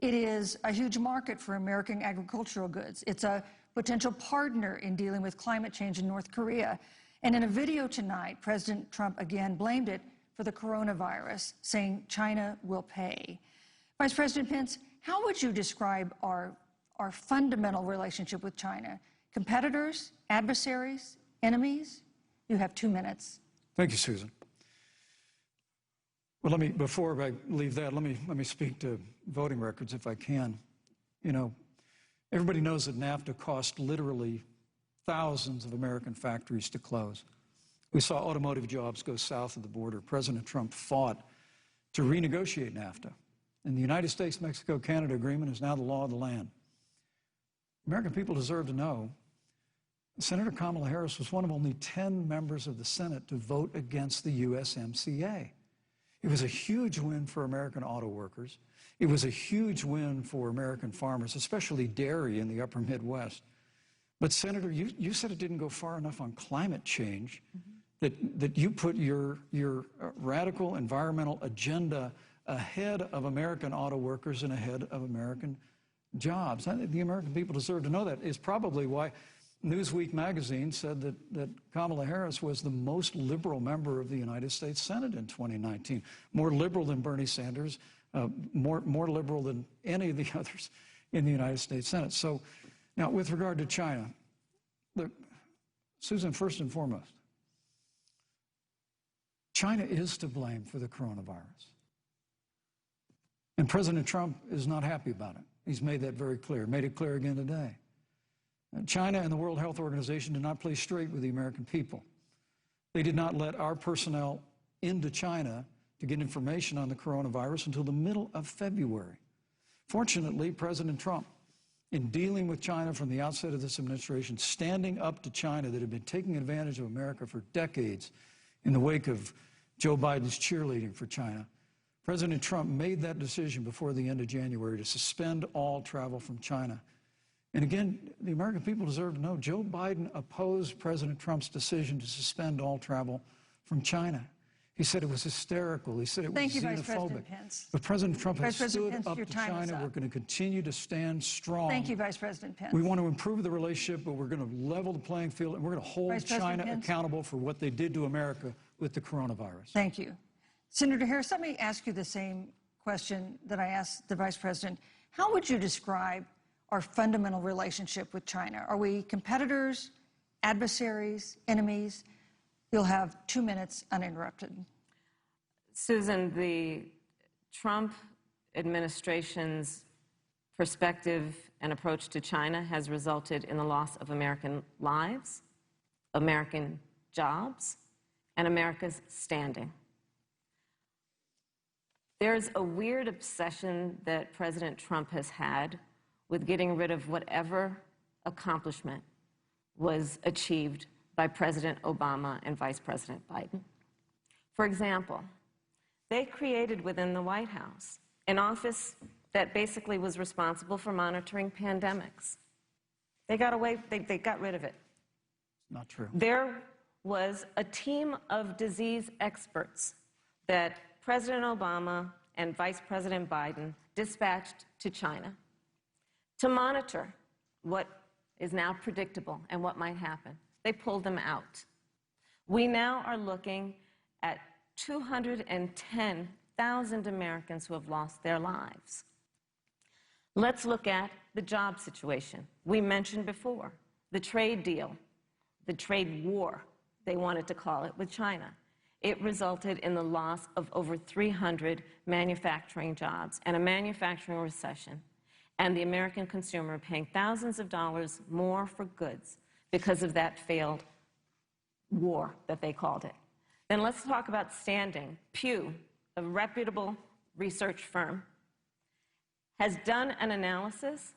It is a huge market for American agricultural goods. It's a potential partner in dealing with climate change in North Korea. And in a video tonight, President Trump again blamed it for the coronavirus, saying China will pay. Vice President Pence, how would you describe our fundamental relationship with China? Competitors, adversaries, enemies? You have 2 minutes. Thank you, Susan. Well, before I leave that, let me speak to voting records if I can. Everybody knows that NAFTA cost literally thousands of American factories to close. We saw automotive jobs go south of the border. President Trump fought to renegotiate NAFTA. And the United States-Mexico-Canada agreement is now the law of the land. American people deserve to know Senator Kamala Harris was one of only 10 members of the Senate to vote against the USMCA. It was a huge win for American auto workers. It was a huge win for American farmers, especially dairy in the upper Midwest. But Senator, you said it didn't go far enough on climate change, that you put your radical environmental agenda ahead of American auto workers and ahead of American jobs. The American people deserve to know that. Is probably why Newsweek magazine said that Kamala Harris was the most liberal member of the United States Senate in 2019. More liberal than Bernie Sanders, more liberal than any of the others in the United States Senate. So now with regard to China, look, Susan, first and foremost, China is to blame for the coronavirus. And President Trump is not happy about it. He's made that very clear, made it clear again today. China and the World Health Organization did not play straight with the American people. They did not let our personnel into China to get information on the coronavirus until the middle of February. Fortunately, President Trump, in dealing with China from the outset of this administration, standing up to China that had been taking advantage of America for decades, in the wake of Joe Biden's cheerleading for China. President Trump made that decision before the end of January to suspend all travel from China. And again, the American people deserve to know Joe Biden opposed President Trump's decision to suspend all travel from China. He said it was hysterical. He said it was Thank you, xenophobic. Vice President Pence. But President Trump has Vice President stood Pence, up your to time is China. up. We're going to continue to stand strong. Thank you, Vice President Pence. We want to improve the relationship, but we're going to level the playing field, and we're going to hold Vice President China Pence. accountable for what they did to America with the coronavirus. Thank you. Senator Harris, let me ask you the same question that I asked the Vice President. How would you describe our fundamental relationship with China? Are we competitors, adversaries, enemies? You'll have 2 minutes uninterrupted. Susan, the Trump administration's perspective and approach to China has resulted in the loss of American lives, American jobs, and America's standing. There's a weird obsession that President Trump has had with getting rid of whatever accomplishment was achieved by President Obama and Vice President Biden. For example, they created within the White House an office that basically was responsible for monitoring pandemics. They got rid of it. Not true. There was a team of disease experts that President Obama and Vice President Biden dispatched to China to monitor what is now predictable and what might happen. They pulled them out. We now are looking at 210,000 Americans who have lost their lives. Let's look at the job situation. We mentioned before the trade deal, the trade war, they wanted to call it, with China. It resulted in the loss of over 300 manufacturing jobs and a manufacturing recession, and the American consumer paying thousands of dollars more for goods because of that failed war that they called it. Then let's talk about standing. Pew, a reputable research firm, has done an analysis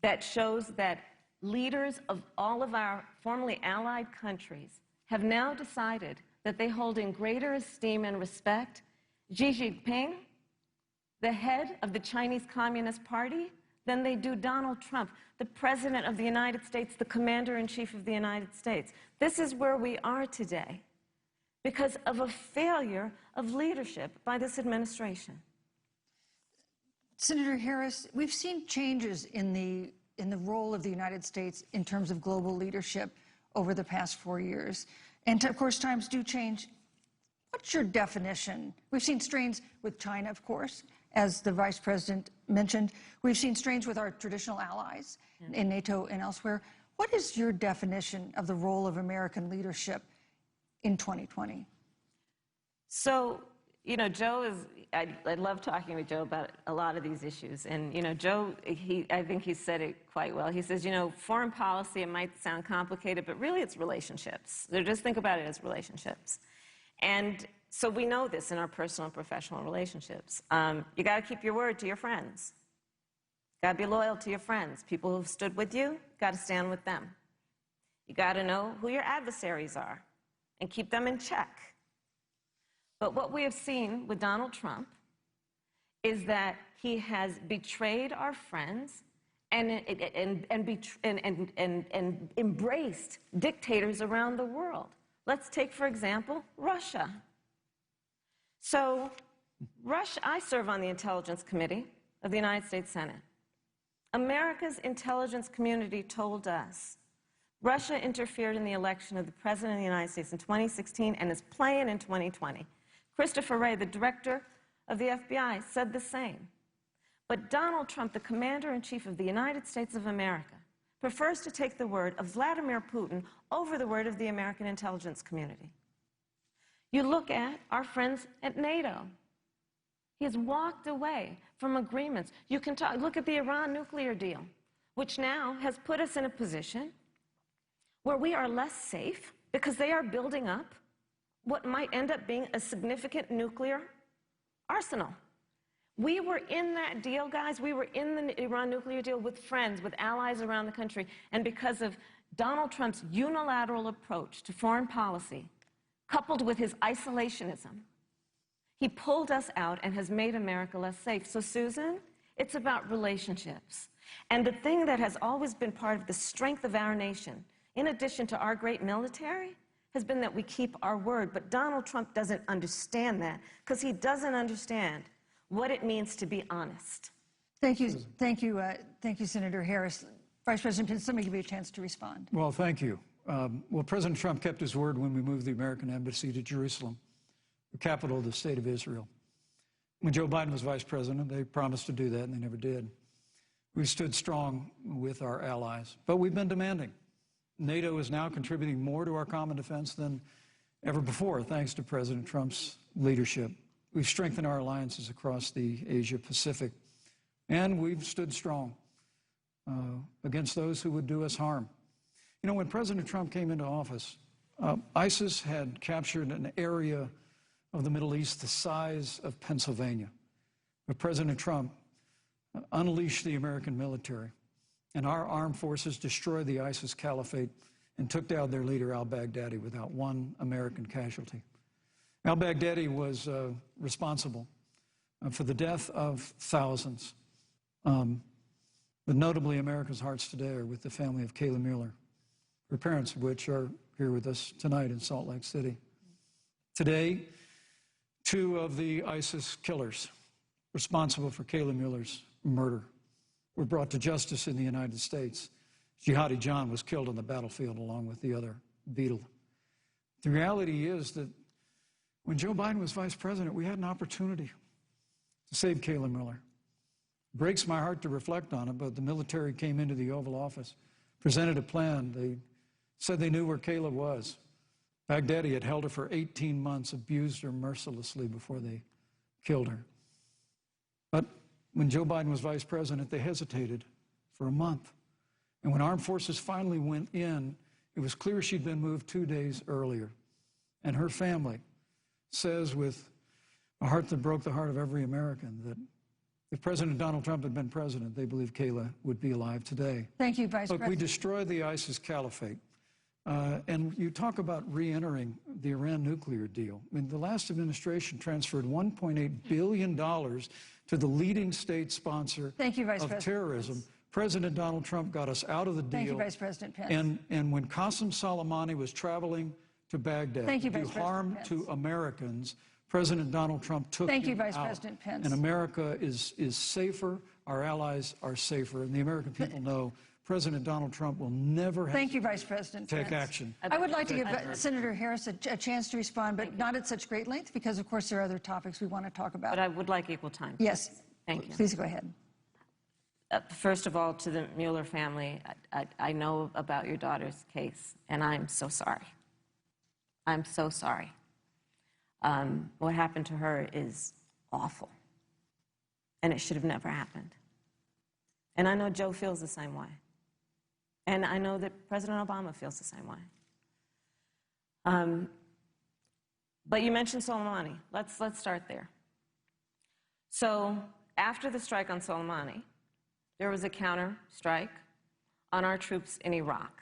that shows that leaders of all of our formerly allied countries have now decided that they hold in greater esteem and respect Xi Jinping, the head of the Chinese Communist Party, than they do Donald Trump, the President of the United States, the Commander-in-Chief of the United States. This is where we are today because of a failure of leadership by this administration. Senator Harris, we've seen changes in the role of the United States in terms of global leadership over the past 4 years. And of course, times do change. What's your definition? We've seen strains with China, of course, as the Vice President mentioned. We've seen strains with our traditional allies in NATO and elsewhere. What is your definition of the role of American leadership in 2020? So, you know, Joe is, I love talking with Joe about a lot of these issues. And, you know, Joe, I think he said it quite well. He says, you know, foreign policy, it might sound complicated, but really it's relationships. So just think about it as relationships. And so we know this in our personal and professional relationships. You got to keep your word to your friends. Got to be loyal to your friends. People who've stood with you, got to stand with them. You got to know who your adversaries are and keep them in check. But what we have seen with Donald Trump is that he has betrayed our friends and embraced dictators around the world. Let's take, for example, Russia. So, Russia, I serve on the Intelligence Committee of the United States Senate. America's intelligence community told us Russia interfered in the election of the President of the United States in 2016 and is playing in 2020. Christopher Wray, the director of the FBI, said the same. But Donald Trump, the Commander-in-Chief of the United States of America, prefers to take the word of Vladimir Putin over the word of the American intelligence community. You look at our friends at NATO. He has walked away from agreements. You can look at the Iran nuclear deal, which now has put us in a position where we are less safe because they are building up what might end up being a significant nuclear arsenal. We were in that deal, guys. We were in the Iran nuclear deal with friends, with allies around the country. And because of Donald Trump's unilateral approach to foreign policy, coupled with his isolationism, he pulled us out and has made America less safe. So, Susan, it's about relationships. And the thing that has always been part of the strength of our nation, in addition to our great military, has been that we keep our word. But Donald Trump doesn't understand that because he doesn't understand what it means to be honest. Thank you, Senator Harris. Vice President Pence, let me give you a chance to respond. Well, thank you. Well, President Trump kept his word when we moved the American embassy to Jerusalem, the capital of the state of Israel. When Joe Biden was vice president, they promised to do that, and they never did. We stood strong with our allies, but we've been demanding. NATO is now contributing more to our common defense than ever before, thanks to President Trump's leadership. We've strengthened our alliances across the Asia-Pacific, and we've stood strong against those who would do us harm. You know, when President Trump came into office, ISIS had captured an area of the Middle East the size of Pennsylvania. But President Trump unleashed the American military, and our armed forces destroyed the ISIS caliphate and took down their leader, al-Baghdadi, without one American casualty. Al-Baghdadi was responsible for the death of thousands. But notably, America's hearts today are with the family of Kayla Mueller, her parents of which are here with us tonight in Salt Lake City. Today, 2 of the ISIS killers responsible for Kayla Mueller's murder were brought to justice in the United States. Jihadi John was killed on the battlefield along with the other beetle. The reality is that when Joe Biden was vice president, we had an opportunity to save Kayla Mueller. It breaks my heart to reflect on it, but the military came into the Oval Office, presented a plan. They said they knew where Kayla was. Baghdadi had held her for 18 months, abused her mercilessly before they killed her. But when Joe Biden was vice president, they hesitated for a month. And when armed forces finally went in, it was clear she'd been moved 2 days earlier. And her family says with a heart that broke the heart of every American that if President Donald Trump had been president, they believe Kayla would be alive today. Thank you, Vice President. Look, we destroyed the ISIS caliphate. And you talk about re-entering the Iran nuclear deal. I mean, the last administration transferred $1.8 billion to the leading state sponsor of terrorism. President Donald Trump got us out of the deal. Thank you, Vice President Pence. And when Qasem Soleimani was traveling to Baghdad to do harm to Americans, President Donald Trump took him out. Thank you, Vice President Pence. And America is safer, our allies are safer, and the American people know President Donald Trump will never Thank you, Vice President take Pence. action. I would like to give Senator Harris a chance to respond, but not at such great length, because, of course, there are other topics we want to talk about. But I would like equal time. Yes. Thank you. Please go ahead. First of all, to the Mueller family, I know about your daughter's case, and I'm so sorry. I'm so sorry. What happened to her is awful, and it should have never happened. And I know Joe feels the same way. And I know that President Obama feels the same way. But you mentioned Soleimani. Let's start there. So after the strike on Soleimani, there was a counter strike on our troops in Iraq.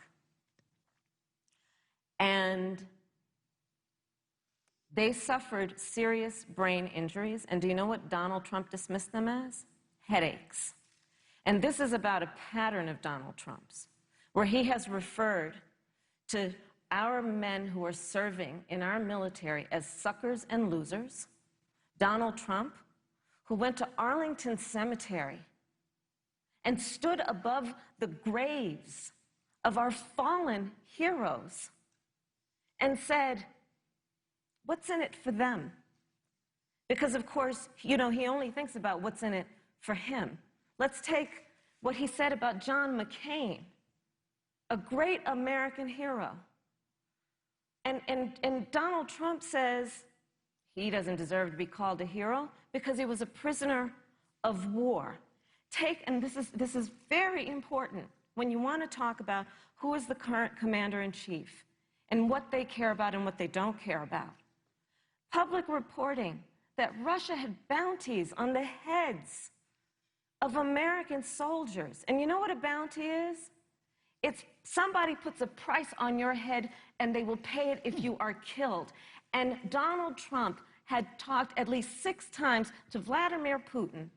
And they suffered serious brain injuries. And do you know what Donald Trump dismissed them as? Headaches. And this is about a pattern of Donald Trump's, where he has referred to our men who are serving in our military as suckers and losers. Donald Trump, who went to Arlington Cemetery and stood above the graves of our fallen heroes and said, what's in it for them? Because, of course, you know, he only thinks about what's in it for him. Let's take what he said about John McCain, a great American hero. And Donald Trump says he doesn't deserve to be called a hero because he was a prisoner of war. And this is very important when you want to talk about who is the current commander-in-chief and what they care about and what they don't care about. Public reporting that Russia had bounties on the heads of American soldiers. And you know what a bounty is? It's somebody puts a price on your head and they will pay it if you are killed. And Donald Trump had talked at least 6 times to Vladimir Putin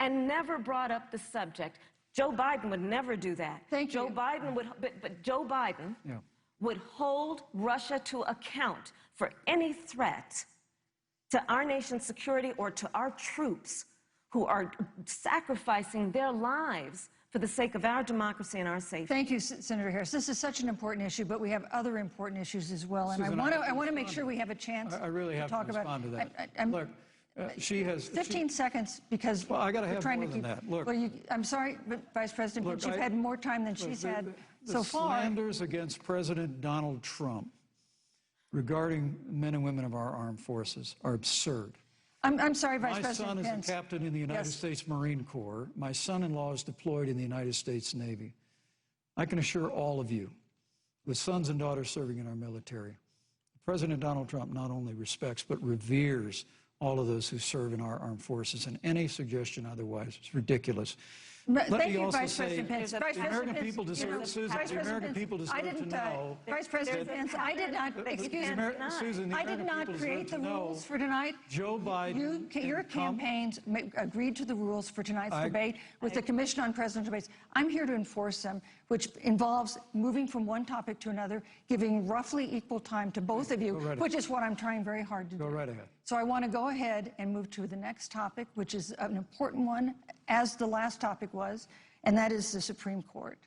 and never brought up the subject. Joe Biden would never do that. Thank you. Joe Biden would, but Joe Biden would hold Russia to account for any threat to our nation's security or to our troops who are sacrificing their lives for the sake of our democracy and our safety. Thank you, Senator Harris. This is such an important issue, but we have other important issues as well, and Susan, I want to make sure we have a chance I really have to talk to respond to that. about. Look, she has 15 seconds, because well, I got to have trying more to than keep. that. Look, well, I'm sorry, but Vice President, look, but you've had more time than she's had so far. The slanders against President Donald Trump regarding men and women of our armed forces are absurd. I'm sorry, Vice My President son Pence. is a captain in the United States Marine Corps. My son-in-law is deployed in the United States Navy. I can assure all of you, with sons and daughters serving in our military, President Donald Trump not only respects but reveres all of those who serve in our armed forces, and any suggestion otherwise is ridiculous. Thank you, Vice President Pence. The American people deserve, Susan, the American people deserve to know. Vice President Pence, I did not, excuse me, Susan, the I did American not people create deserve the to know rules for tonight. Joe Biden. Your campaigns agreed to the rules for tonight's debate with the Commission on Presidential Debates. I'm here to enforce them, which involves moving from one topic to another, giving roughly equal time to both of you, which is what I'm trying very hard to do. Go right ahead. So I want to go ahead and move to the next topic, which is an important one, as the last topic was, and that is the Supreme Court.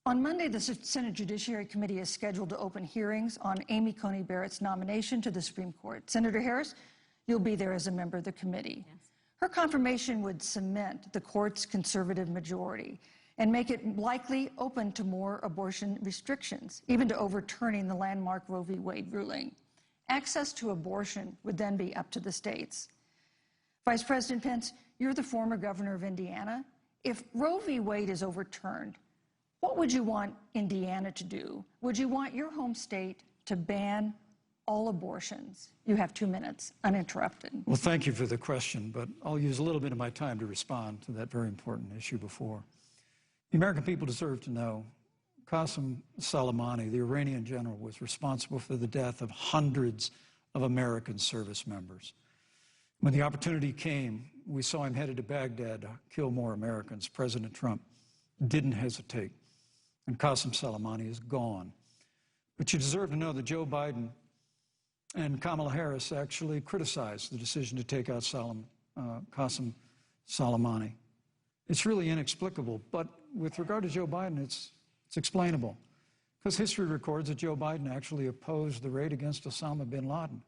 On Monday, the Senate Judiciary Committee is scheduled to open hearings on Amy Coney Barrett's nomination to the Supreme Court. Senator Harris, you'll be there as a member of the committee. Yes. Her confirmation would cement the court's conservative majority and make it likely open to more abortion restrictions, even to overturning the landmark Roe v. Wade ruling. Access to abortion would then be up to the states. Vice President Pence, you're the former governor of Indiana. If Roe v. Wade is overturned, what would you want Indiana to do? Would you want your home state to ban all abortions? You have 2 minutes, uninterrupted. Well, thank you for the question, but I'll use a little bit of my time to respond to that very important issue before. The American people deserve to know Qasem Soleimani, the Iranian general, was responsible for the death of hundreds of American service members. When the opportunity came, we saw him headed to Baghdad to kill more Americans. President Trump didn't hesitate, and Qasem Soleimani is gone. But you deserve to know that Joe Biden and Kamala Harris actually criticized the decision to take out Qasem Soleimani. It's really inexplicable, but with regard to Joe Biden, it's explainable, because history records that Joe Biden actually opposed the raid against Osama bin Laden.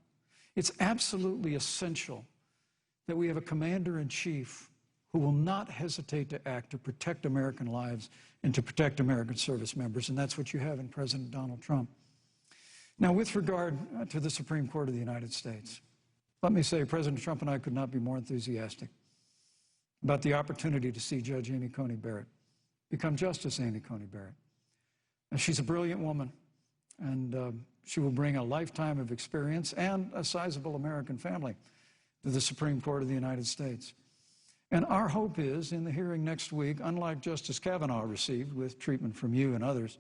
It's absolutely essential that we have a commander-in-chief who will not hesitate to act to protect American lives and to protect American service members, and that's what you have in President Donald Trump. Now, with regard to the Supreme Court of the United States, let me say President Trump and I could not be more enthusiastic about the opportunity to see Judge Amy Coney Barrett become Justice Amy Coney Barrett. And she's a brilliant woman, and she will bring a lifetime of experience and a sizable American family to the Supreme Court of the United States. And our hope is, in the hearing next week, unlike Justice Kavanaugh received with treatment from you and others,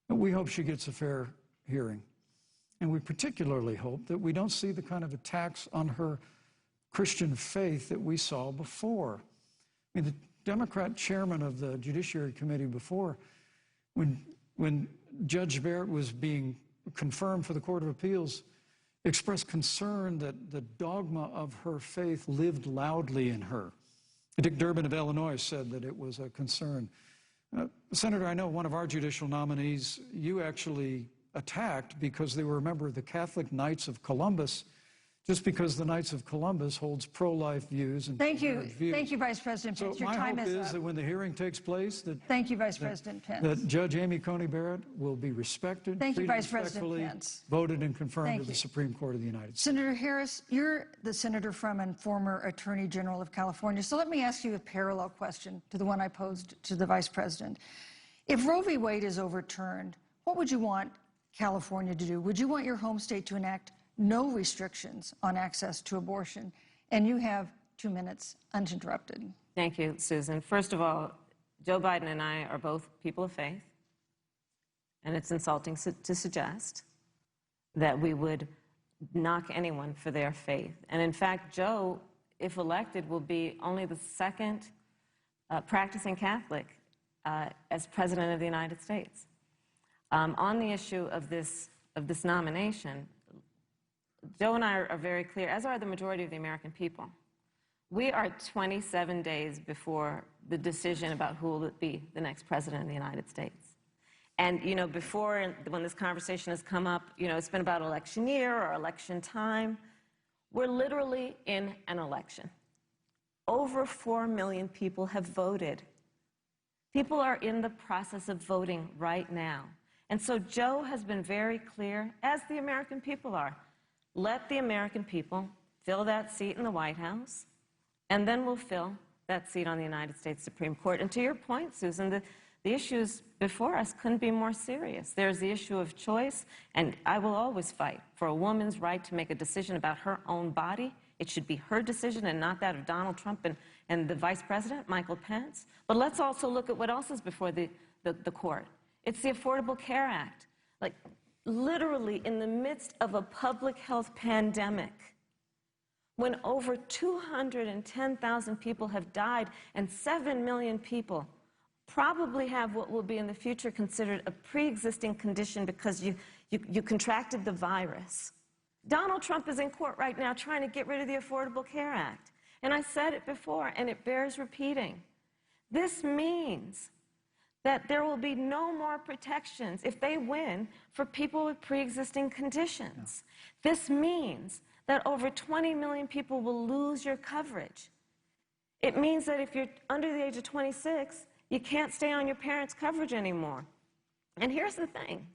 that we hope she gets a fair hearing. And we particularly hope that we don't see the kind of attacks on her Christian faith that we saw before. I mean, the Democrat chairman of the Judiciary Committee before, when Judge Barrett was being confirmed for the Court of Appeals, expressed concern that the dogma of her faith lived loudly in her. Dick Durbin of Illinois said that it was a concern. Senator, I know one of our judicial nominees you actually attacked because they were a member of the Catholic Knights of Columbus, just because the Knights of Columbus holds pro-life views and Thank you, Vice President Pence. So your time my hope is up. that when the hearing takes place, Thank you, Vice President Pence. that Judge Amy Coney Barrett will be respected, Thank you, treated Vice President respectfully, Pence. voted and confirmed Thank to the you. Supreme Court of the United States. Senator Harris, you're the senator from and former Attorney General of California. So let me ask you a parallel question to the one I posed to the Vice President. If Roe v. Wade is overturned, what would you want California to do? Would you want your home state to enact no restrictions on access to abortion? And you have 2 minutes uninterrupted. Thank you, Susan. First of all, Joe Biden and I are both people of faith, and it's insulting to suggest that we would knock anyone for their faith. And in fact, Joe, if elected, will be only the second practicing Catholic as President of the United States. On the issue of this nomination, Joe and I are very clear, as are the majority of the American people. We are 27 days before the decision about who will be the next president of the United States. And, you know, before, when this conversation has come up, you know, it's been about election year or election time. We're literally in an election. Over 4 million people have voted. People are in the process of voting right now. And so Joe has been very clear, as the American people are. Let the American people fill that seat in the White House, and then we'll fill that seat on the United States Supreme Court. And to your point, Susan, the issues before us couldn't be more serious. There's the issue of choice, and I will always fight for a woman's right to make a decision about her own body. It should be her decision and not that of Donald Trump and the Vice President, Michael Pence. But let's also look at what else is before the court. It's the Affordable Care Act. Like, literally in the midst of a public health pandemic, when over 210,000 people have died and 7 million people probably have what will be in the future considered a pre-existing condition because you contracted the virus. Donald Trump is in court right now trying to get rid of the Affordable Care Act. And I said it before, and it bears repeating. This means that there will be no more protections, if they win, for people with pre-existing conditions. No. This means that over 20 million people will lose your coverage. It means that if you're under the age of 26, you can't stay on your parents' coverage anymore. And here's the thing.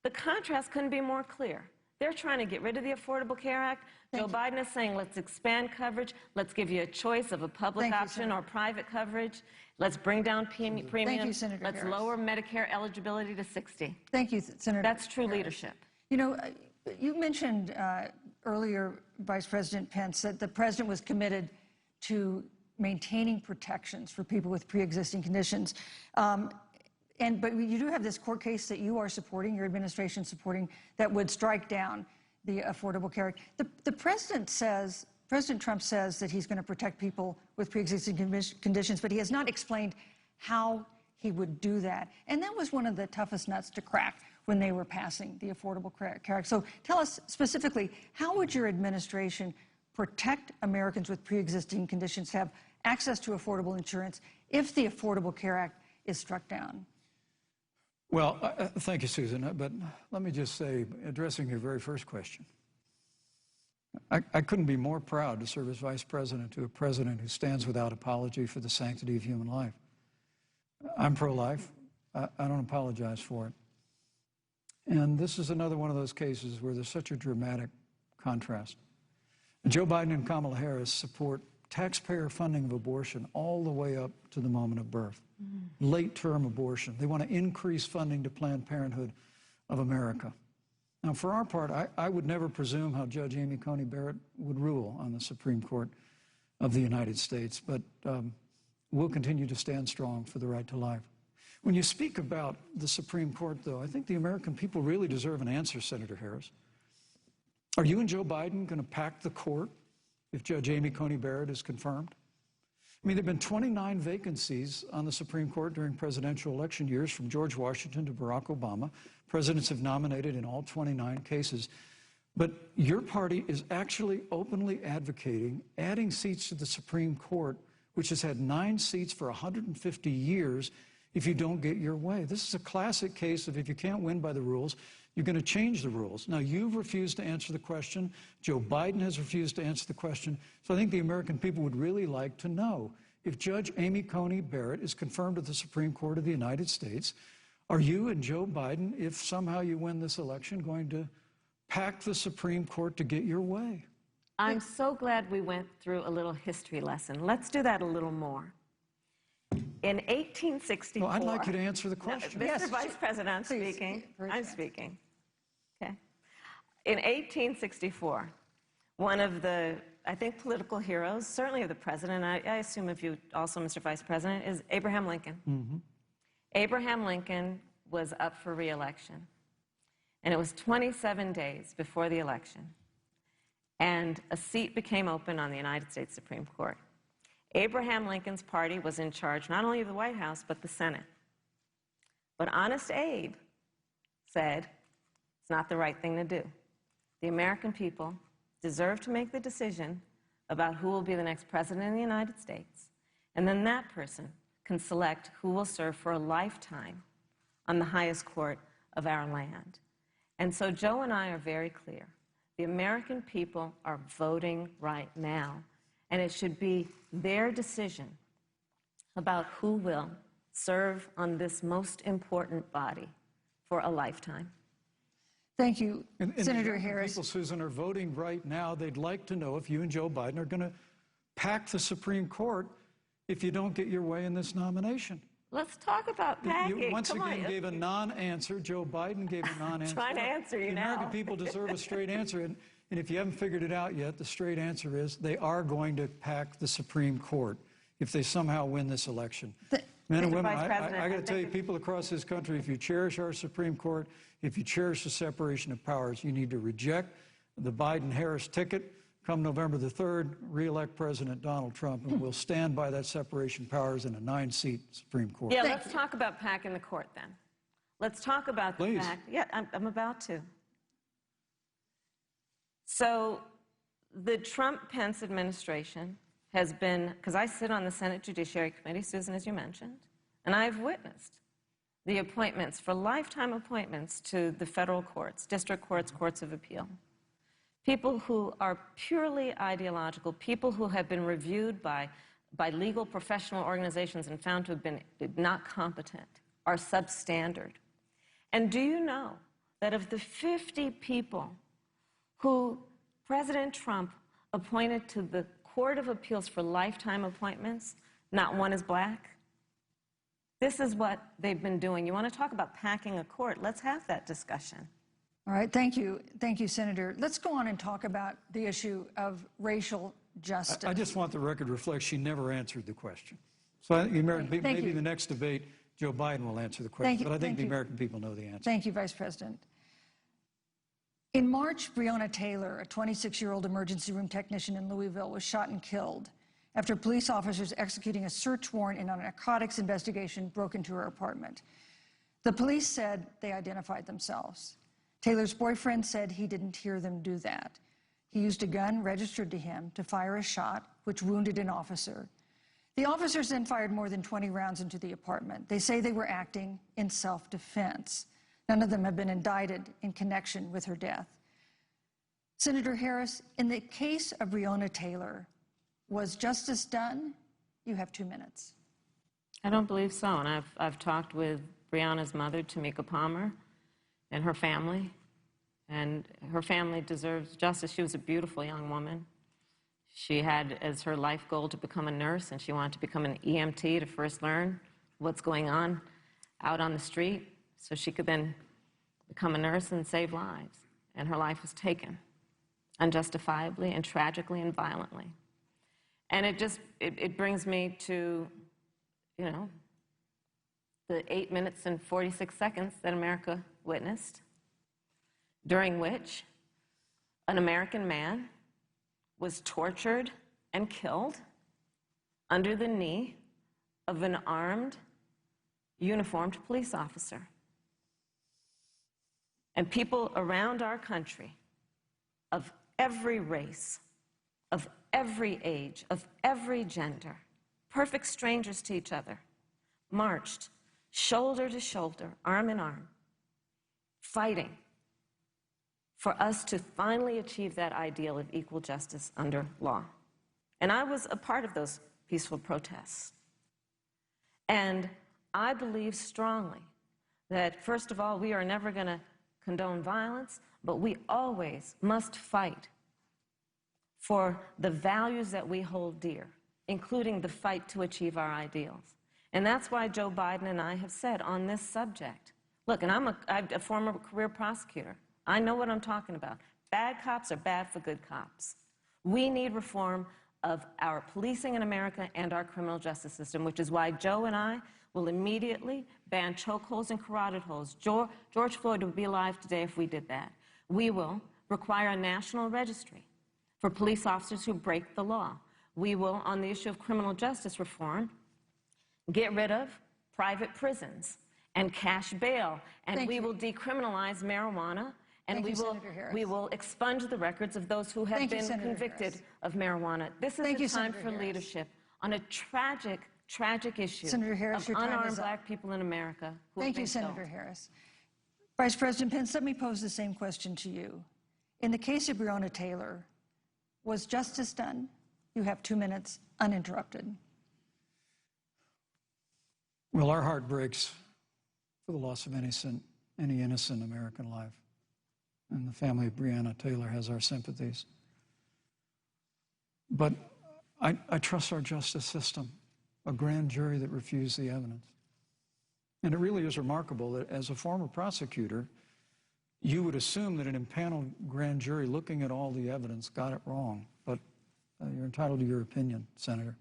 The contrast couldn't be more clear. They're trying to get rid of the Affordable Care Act. Joe Biden is saying, let's expand coverage. Let's give you a choice of a public option or private coverage. Let's bring down premiums. Thank you, Senator Let's Harris. lower Medicare eligibility to 60. Thank you, Senator That's true Harris. leadership. You know, you mentioned earlier, Vice President Pence, that the president was committed to maintaining protections for people with pre-existing conditions. But you do have this court case that you are supporting, your administration supporting, that would strike down the Affordable Care Act. The president says, President Trump says that he's going to protect people with pre-existing conditions, but he has not explained how he would do that. And that was one of the toughest nuts to crack when they were passing the Affordable Care Act. So tell us specifically, how would your administration protect Americans with pre-existing conditions to have access to affordable insurance if the Affordable Care Act is struck down? Well, thank you, Susan. But let me just say, addressing your very first question, I couldn't be more proud to serve as vice president to a president who stands without apology for the sanctity of human life. I'm pro-life. I don't apologize for it. And this is another one of those cases where there's such a dramatic contrast. Joe Biden and Kamala Harris support taxpayer funding of abortion all the way up to the moment of birth. Late-term abortion. They want to increase funding to Planned Parenthood of America. Now, for our part, I would never presume how Judge Amy Coney Barrett would rule on the Supreme Court of the United States, but we'll continue to stand strong for the right to life. When you speak about the Supreme Court, though, I think the American people really deserve an answer, Senator Harris. Are you and Joe Biden going to pack the court if Judge Amy Coney Barrett is confirmed? I mean, there have been 29 vacancies on the Supreme Court during presidential election years, from George Washington to Barack Obama. Presidents have nominated in all 29 cases. But your party is actually openly advocating adding seats to the Supreme Court, which has had 9 seats for 150 years, if you don't get your way. This is a classic case of, if you can't win by the rules, you're going to change the rules. Now, you've refused to answer the question. Joe Biden has refused to answer the question. So I think the American people would really like to know, if Judge Amy Coney Barrett is confirmed at the Supreme Court of the United States, are you and Joe Biden, if somehow you win this election, going to pack the Supreme Court to get your way? I'm so glad we went through a little history lesson. Let's do that a little more. In 1864... Well, I'd like you to answer the question. No, Mr. Vice President, I'm speaking. I'm speaking. Okay. In 1864, one of the, I think, political heroes, certainly of the president, I assume of you also, Mr. Vice President, is Abraham Lincoln. Mm-hmm. Abraham Lincoln was up for re-election. And it was 27 days before the election. And a seat became open on the United States Supreme Court. Abraham Lincoln's party was in charge not only of the White House, but the Senate. But Honest Abe said it's not the right thing to do. The American people deserve to make the decision about who will be the next president of the United States, and then that person can select who will serve for a lifetime on the highest court of our land. And so Joe and I are very clear. The American people are voting right now, and it should be their decision about who will serve on this most important body for a lifetime. Thank you, And Senator the Harris. people, Susan, are voting right now. They'd like to know if you and Joe Biden are going to pack the Supreme Court if you don't get your way in this nomination. Let's talk about packing. You once Come again on. gave a non-answer. Joe Biden gave a non-answer. Trying to answer you the now. American people deserve a straight answer. And if you haven't figured it out yet, the straight answer is they are going to pack the Supreme Court if they somehow win this election. Men and Mr. women, Vice I President, got to tell you, people across this country, if you cherish our Supreme Court, if you cherish the separation of powers, you need to reject the Biden-Harris ticket. Come November the 3rd, re-elect President Donald Trump, and we'll stand by that separation of powers in a 9-seat Supreme Court. Yeah, let's talk about packing the court then. Let's talk about the fact. Yeah, I'm about to. So the Trump-Pence administration has been, because I sit on the Senate Judiciary Committee, Susan, as you mentioned, and I've witnessed the appointments for lifetime appointments to the federal courts, district courts, courts of appeal. People who are purely ideological, people who have been reviewed by legal professional organizations and found to have been not competent, are substandard. And do you know that of the 50 people who President Trump appointed to the Court of Appeals for lifetime appointments, not one is black? This is what they've been doing. You want to talk about packing a court? Let's have that discussion. All right, thank you. Thank you, Senator. Let's go on and talk about the issue of racial justice. I just want the record to reflect she never answered the question. So I think the American people, maybe in the next debate, Joe Biden will answer the question, but I think the American people know the answer. Thank you, Vice President. In March, Breonna Taylor, a 26-year-old emergency room technician in Louisville, was shot and killed after police officers executing a search warrant in a narcotics investigation broke into her apartment. The police said they identified themselves. Taylor's boyfriend said he didn't hear them do that. He used a gun registered to him to fire a shot, which wounded an officer. The officers then fired more than 20 rounds into the apartment. They say they were acting in self-defense. None of them have been indicted in connection with her death. Senator Harris, in the case of Breonna Taylor, was justice done? You have 2 minutes. I don't believe so, and I've talked with Breonna's mother, Tamika Palmer, and her family deserves justice. She was a beautiful young woman. She had as her life goal to become a nurse, and she wanted to become an EMT to first learn what's going on out on the street so she could then become a nurse and save lives. And her life was taken unjustifiably and tragically and violently. And it brings me to, you know, the 8 minutes and 46 seconds that America witnessed, during which an American man was tortured and killed under the knee of an armed, uniformed police officer. And people around our country of every race, of every age, of every gender, perfect strangers to each other, marched shoulder to shoulder, arm in arm, fighting for us to finally achieve that ideal of equal justice under law. And I was a part of those peaceful protests. And I believe strongly that, first of all, we are never going to condone violence, but we always must fight for the values that we hold dear, including the fight to achieve our ideals. And that's why Joe Biden and I have said on this subject, look, and I'm a former career prosecutor. I know what I'm talking about. Bad cops are bad for good cops. We need reform of our policing in America and our criminal justice system, which is why Joe and I will immediately ban chokeholds and carotid holds. George Floyd would be alive today if we did that. We will require a national registry for police officers who break the law. We will, on the issue of criminal justice reform, get rid of private prisons and cash bail, and we will decriminalize marijuana, and we will expunge the records of those who have been convicted of marijuana. This is a time for leadership on a tragic issue of unarmed black people in America who have been killed. Senator Harris. Vice President Pence, let me pose the same question to you. In the case of Breonna Taylor, was justice done? You have 2 minutes uninterrupted. Well, our heart breaks for the loss of any innocent American life. And the family of Breonna Taylor has our sympathies. But I trust our justice system, a grand jury that refused the evidence. And it really is remarkable that as a former prosecutor, you would assume that an impaneled grand jury looking at all the evidence got it wrong. But you're entitled to your opinion, Senator.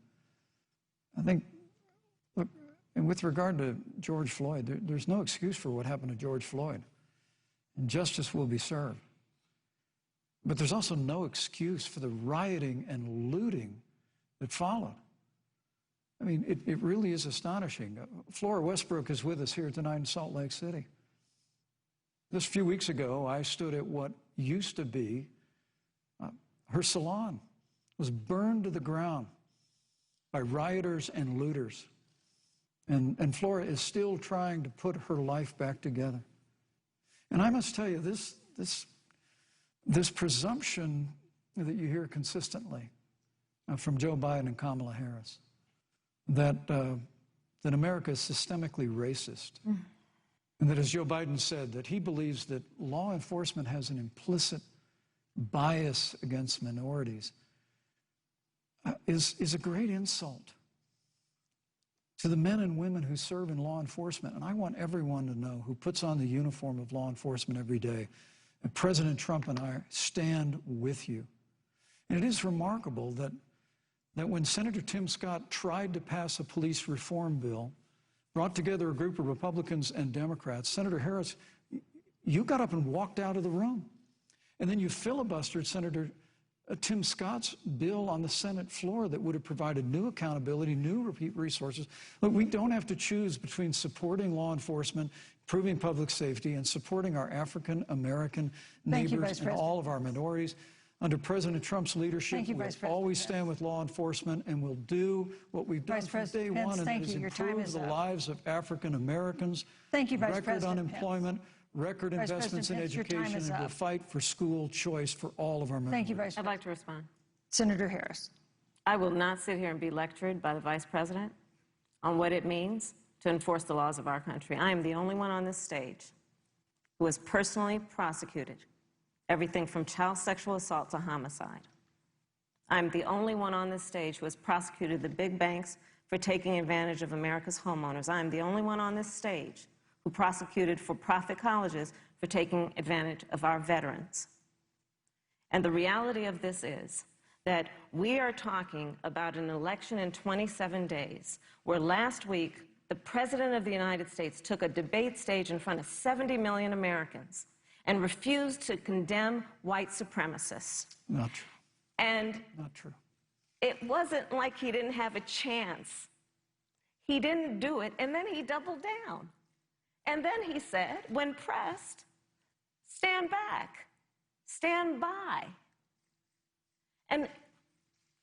I think, look, and with regard to George Floyd, there's no excuse for what happened to George Floyd. And justice will be served. But there's also no excuse for the rioting and looting that followed. I mean, it really is astonishing. Flora Westbrook is with us here tonight in Salt Lake City. Just a few weeks ago, I stood at what used to be her salon. It was burned to the ground by rioters and looters. And Flora is still trying to put her life back together. And I must tell you, this presumption that you hear consistently from Joe Biden and Kamala Harris, that America is systemically racist, and that, as Joe Biden said, that he believes that law enforcement has an implicit bias against minorities, is a great insult to the men and women who serve in law enforcement. And I want everyone to know who puts on the uniform of law enforcement every day, and President Trump and I stand with you. And it is remarkable that when Senator Tim Scott tried to pass a police reform bill, brought together a group of Republicans and Democrats, Senator Harris, you got up and walked out of the room. And then you filibustered Senator Tim Scott's bill on the Senate floor that would have provided new accountability, new resources. Look, we don't have to choose between supporting law enforcement, improving public safety, and supporting our African-American neighbors and all of our minorities. Under President Trump's leadership, we'll always stand with law enforcement, and we'll do what we've done from day one, and that is improve the lives of African Americans. Thank you, Vice President Record unemployment, record investments in education, and we'll fight for school choice for all of our members. Thank you, Vice President. I'd like to respond. Senator Harris. I will not sit here and be lectured by the Vice President on what it means to enforce the laws of our country. I am the only one on this stage who has personally prosecuted everything from child sexual assault to homicide. I'm the only one on this stage who has prosecuted the big banks for taking advantage of America's homeowners. I'm the only one on this stage who prosecuted for-profit colleges for taking advantage of our veterans. And the reality of this is that we are talking about an election in 27 days, where last week the President of the United States took a debate stage in front of 70 million Americans and refused to condemn white supremacists. Not true. And not true. It wasn't like he didn't have a chance. He didn't do it, and then he doubled down. And then he said, when pressed, stand back, stand by. And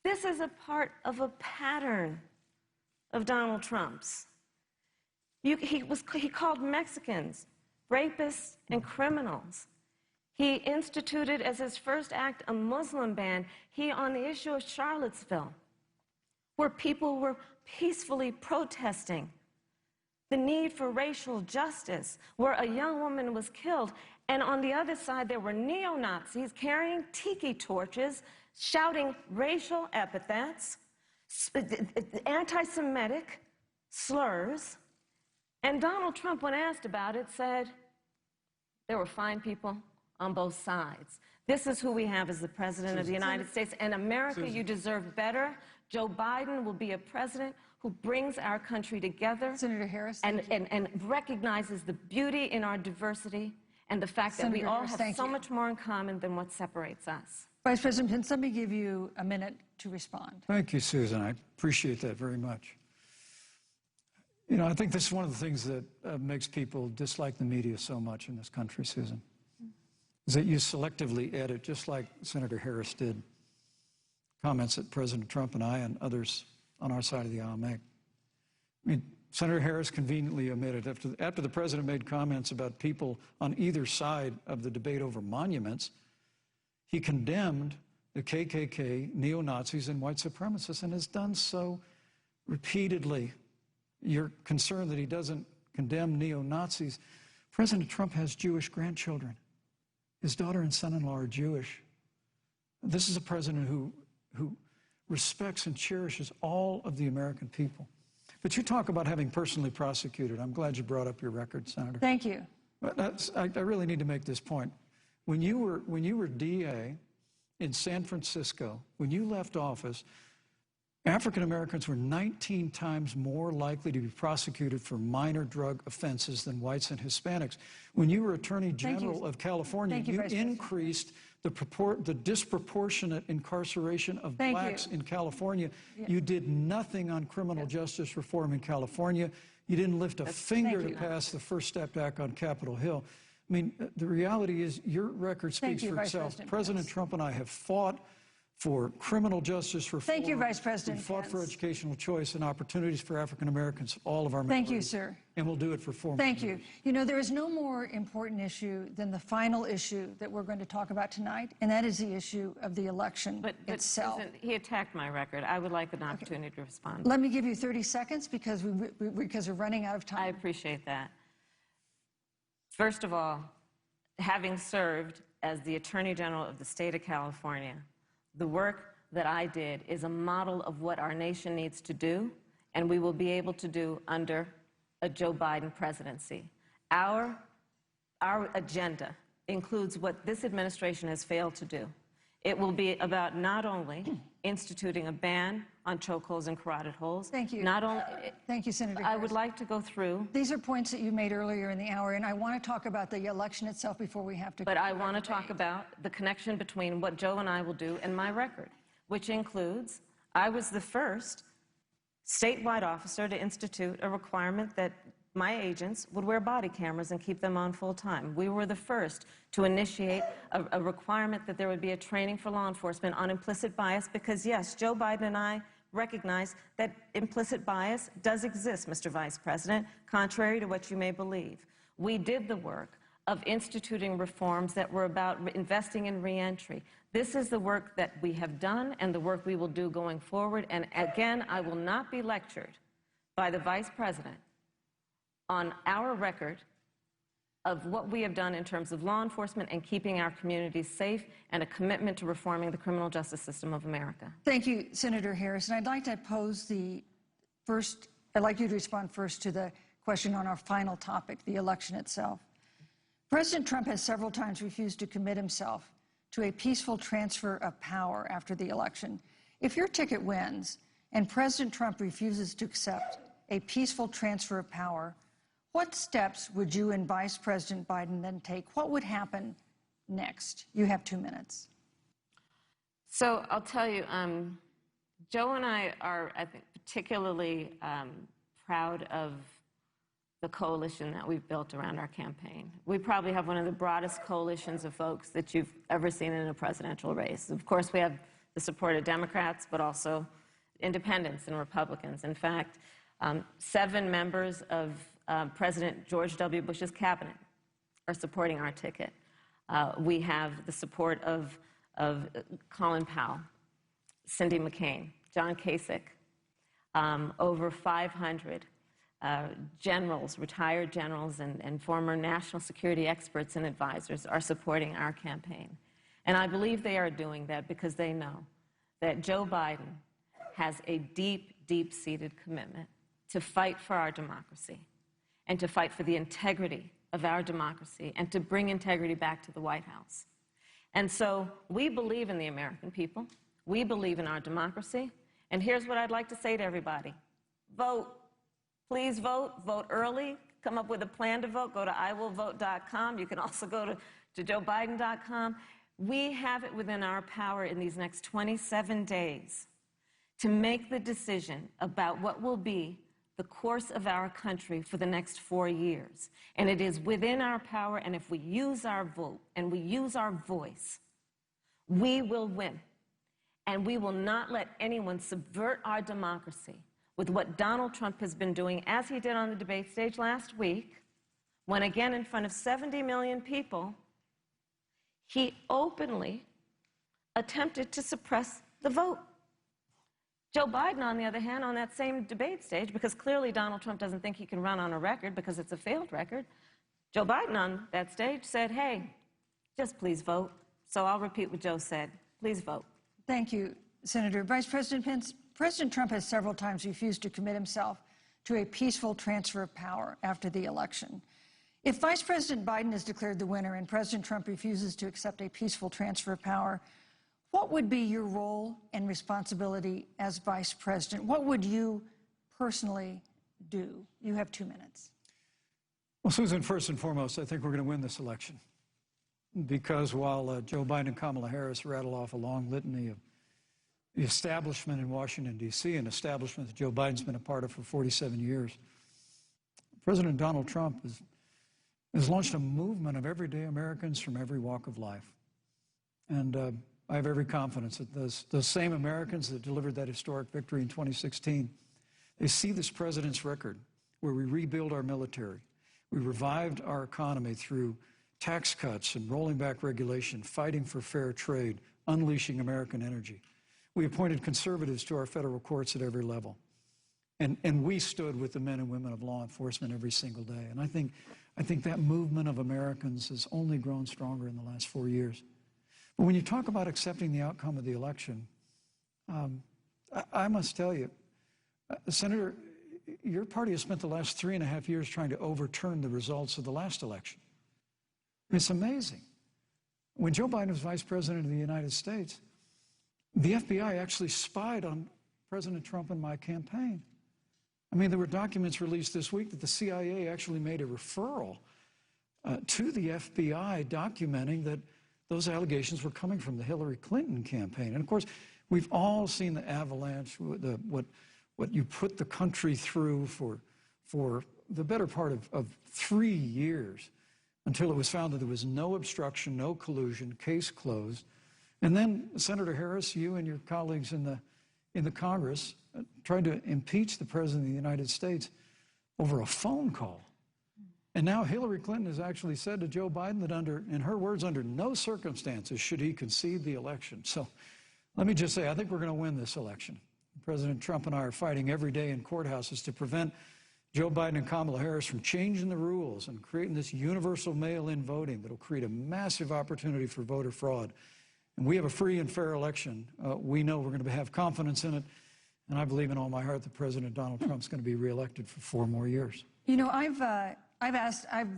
this is a part of a pattern of Donald Trump's. He called Mexicans rapists and criminals. He instituted as his first act a Muslim ban. He, on the issue of Charlottesville, where people were peacefully protesting the need for racial justice, where a young woman was killed, and on the other side there were neo-Nazis carrying tiki torches, shouting racial epithets, anti-Semitic slurs, and Donald Trump, when asked about it, said, "They were fine people. on both sides. This is who we have as the President of the United States. And America, you deserve better. Joe Biden will be a president who brings our country together. Senator Harris, and recognizes the beauty in our diversity and the fact that we all have so much more in common than what separates us. Vice President Pence, let me give you a minute to respond. Thank you, Susan. I appreciate that very much. You know, I think this is one of the things that makes people dislike the media so much in this country, Susan, is that you selectively edit, just like Senator Harris did, comments that President Trump and I and others on our side of the aisle make. I mean, Senator Harris conveniently omitted, after the president made comments about people on either side of the debate over monuments, he condemned the KKK, neo-Nazis, and white supremacists, and has done so repeatedly. You're concerned that he doesn't condemn neo-Nazis. President Trump has Jewish grandchildren. His daughter and son-in-law are Jewish. This is a president who respects and cherishes all of the American people. But you talk about having personally prosecuted. I'm glad you brought up your record, Senator. Thank you. But I really need to make this point. When you were DA in San Francisco, when you left office, African Americans were 19 times more likely to be prosecuted for minor drug offenses than whites and Hispanics. When you were Attorney General of California, you increased the disproportionate incarceration of blacks in California. Yeah. You did nothing on criminal justice reform in California. You didn't lift a finger to pass the First Step Act on Capitol Hill. I mean, the reality is your record speaks for itself. President Trump and I have fought for criminal justice reform. Thank you, Vice President. We fought for educational choice and opportunities for African Americans, all of our members. Thank you, sir. And we'll do it for 4 more Thank years. you. You know, there is no more important issue than the final issue that we're going to talk about tonight, and that is the issue of the election itself. Susan, he attacked my record. I would like an opportunity to respond. Let me give you 30 seconds because we're running out of time. I appreciate that. First of all, having served as the Attorney General of the state of California, the work that I did is a model of what our nation needs to do, and we will be able to do under a Joe Biden presidency. Our agenda includes what this administration has failed to do. It will be about not only instituting a ban on chokeholds and carotid holes. Thank you. Thank you, Senator I would like to go through. These are points that you made earlier in the hour, and I want to talk about the election itself before we have to. But I want to talk about the connection between what Joe and I will do and my record, which includes I was the first statewide officer to institute a requirement that my agents would wear body cameras and keep them on full time. We were the first to initiate a requirement that there would be a training for law enforcement on implicit bias because, yes, Joe Biden and I recognize that implicit bias does exist, Mr. Vice President, contrary to what you may believe. We did the work of instituting reforms that were about investing in reentry. This is the work that we have done and the work we will do going forward. And again, I will not be lectured by the Vice President on our record of what we have done in terms of law enforcement and keeping our communities safe and a commitment to reforming the criminal justice system of America. Thank you, Senator Harris. And I'd like to pose I'd like you to respond first to the question on our final topic, the election itself. President Trump has several times refused to commit himself to a peaceful transfer of power after the election. If your ticket wins and President Trump refuses to accept a peaceful transfer of power, what steps would you and Vice President Biden then take? What would happen next? You have 2 minutes. So I'll tell you, Joe and I are, I think, particularly proud of the coalition that we've built around our campaign. We probably have one of the broadest coalitions of folks that you've ever seen in a presidential race. Of course, we have the support of Democrats, but also independents and Republicans. In fact, 7 members of President George W. Bush's cabinet are supporting our ticket. We have the support of Colin Powell, Cindy McCain, John Kasich, over 500 generals, retired generals, and former national security experts and advisors are supporting our campaign. And I believe they are doing that because they know that Joe Biden has a deep, deep-seated commitment to fight for our democracy and to fight for the integrity of our democracy and to bring integrity back to the White House. And so we believe in the American people. We believe in our democracy. And here's what I'd like to say to everybody. Vote. Please vote. Vote early. Come up with a plan to vote. Go to iwillvote.com. You can also go to joebiden.com. We have it within our power in these next 27 days to make the decision about what will be the course of our country for the next 4 years. And it is within our power, and if we use our vote and we use our voice, we will win. And we will not let anyone subvert our democracy with what Donald Trump has been doing, as he did on the debate stage last week, when again in front of 70 million people, he openly attempted to suppress the vote. Joe Biden, on the other hand, on that same debate stage, because clearly Donald Trump doesn't think he can run on a record because it's a failed record, Joe Biden on that stage said, hey, just please vote. So I'll repeat what Joe said. Please vote. Thank you, Senator. Vice President Pence, President Trump has several times refused to commit himself to a peaceful transfer of power after the election. If Vice President Biden is declared the winner and President Trump refuses to accept a peaceful transfer of power, what would be your role and responsibility as Vice President? What would you personally do? You have 2 minutes. Well, Susan, first and foremost, I think we're going to win this election. Because while Joe Biden and Kamala Harris rattle off a long litany of the establishment in Washington, D.C., an establishment that Joe Biden's been a part of for 47 years, President Donald Trump has launched a movement of everyday Americans from every walk of life. And I have every confidence that those same Americans that delivered that historic victory in 2016, they see this president's record where we rebuild our military, we revived our economy through tax cuts and rolling back regulation, fighting for fair trade, unleashing American energy. We appointed conservatives to our federal courts at every level. And we stood with the men and women of law enforcement every single day. And I think that movement of Americans has only grown stronger in the last 4 years. But when you talk about accepting the outcome of the election, I must tell you, Senator, your party has spent the last 3.5 years trying to overturn the results of the last election. It's amazing. When Joe Biden was Vice President of the United States, the FBI actually spied on President Trump and my campaign. I mean, there were documents released this week that the CIA actually made a referral to the FBI documenting that those allegations were coming from the Hillary Clinton campaign. And of course, we've all seen the avalanche, what you put the country through for the better part of 3 years until it was found that there was no obstruction, no collusion, case closed. And then, Senator Harris, you and your colleagues in the Congress tried to impeach the President of the United States over a phone call. And now Hillary Clinton has actually said to Joe Biden that in her words, under no circumstances should he concede the election. So let me just say, I think we're going to win this election. President Trump and I are fighting every day in courthouses to prevent Joe Biden and Kamala Harris from changing the rules and creating this universal mail-in voting that will create a massive opportunity for voter fraud. And we have a free and fair election. We know we're going to have confidence in it. And I believe in all my heart that President Donald Trump's going to be reelected for 4 more years. You know, I've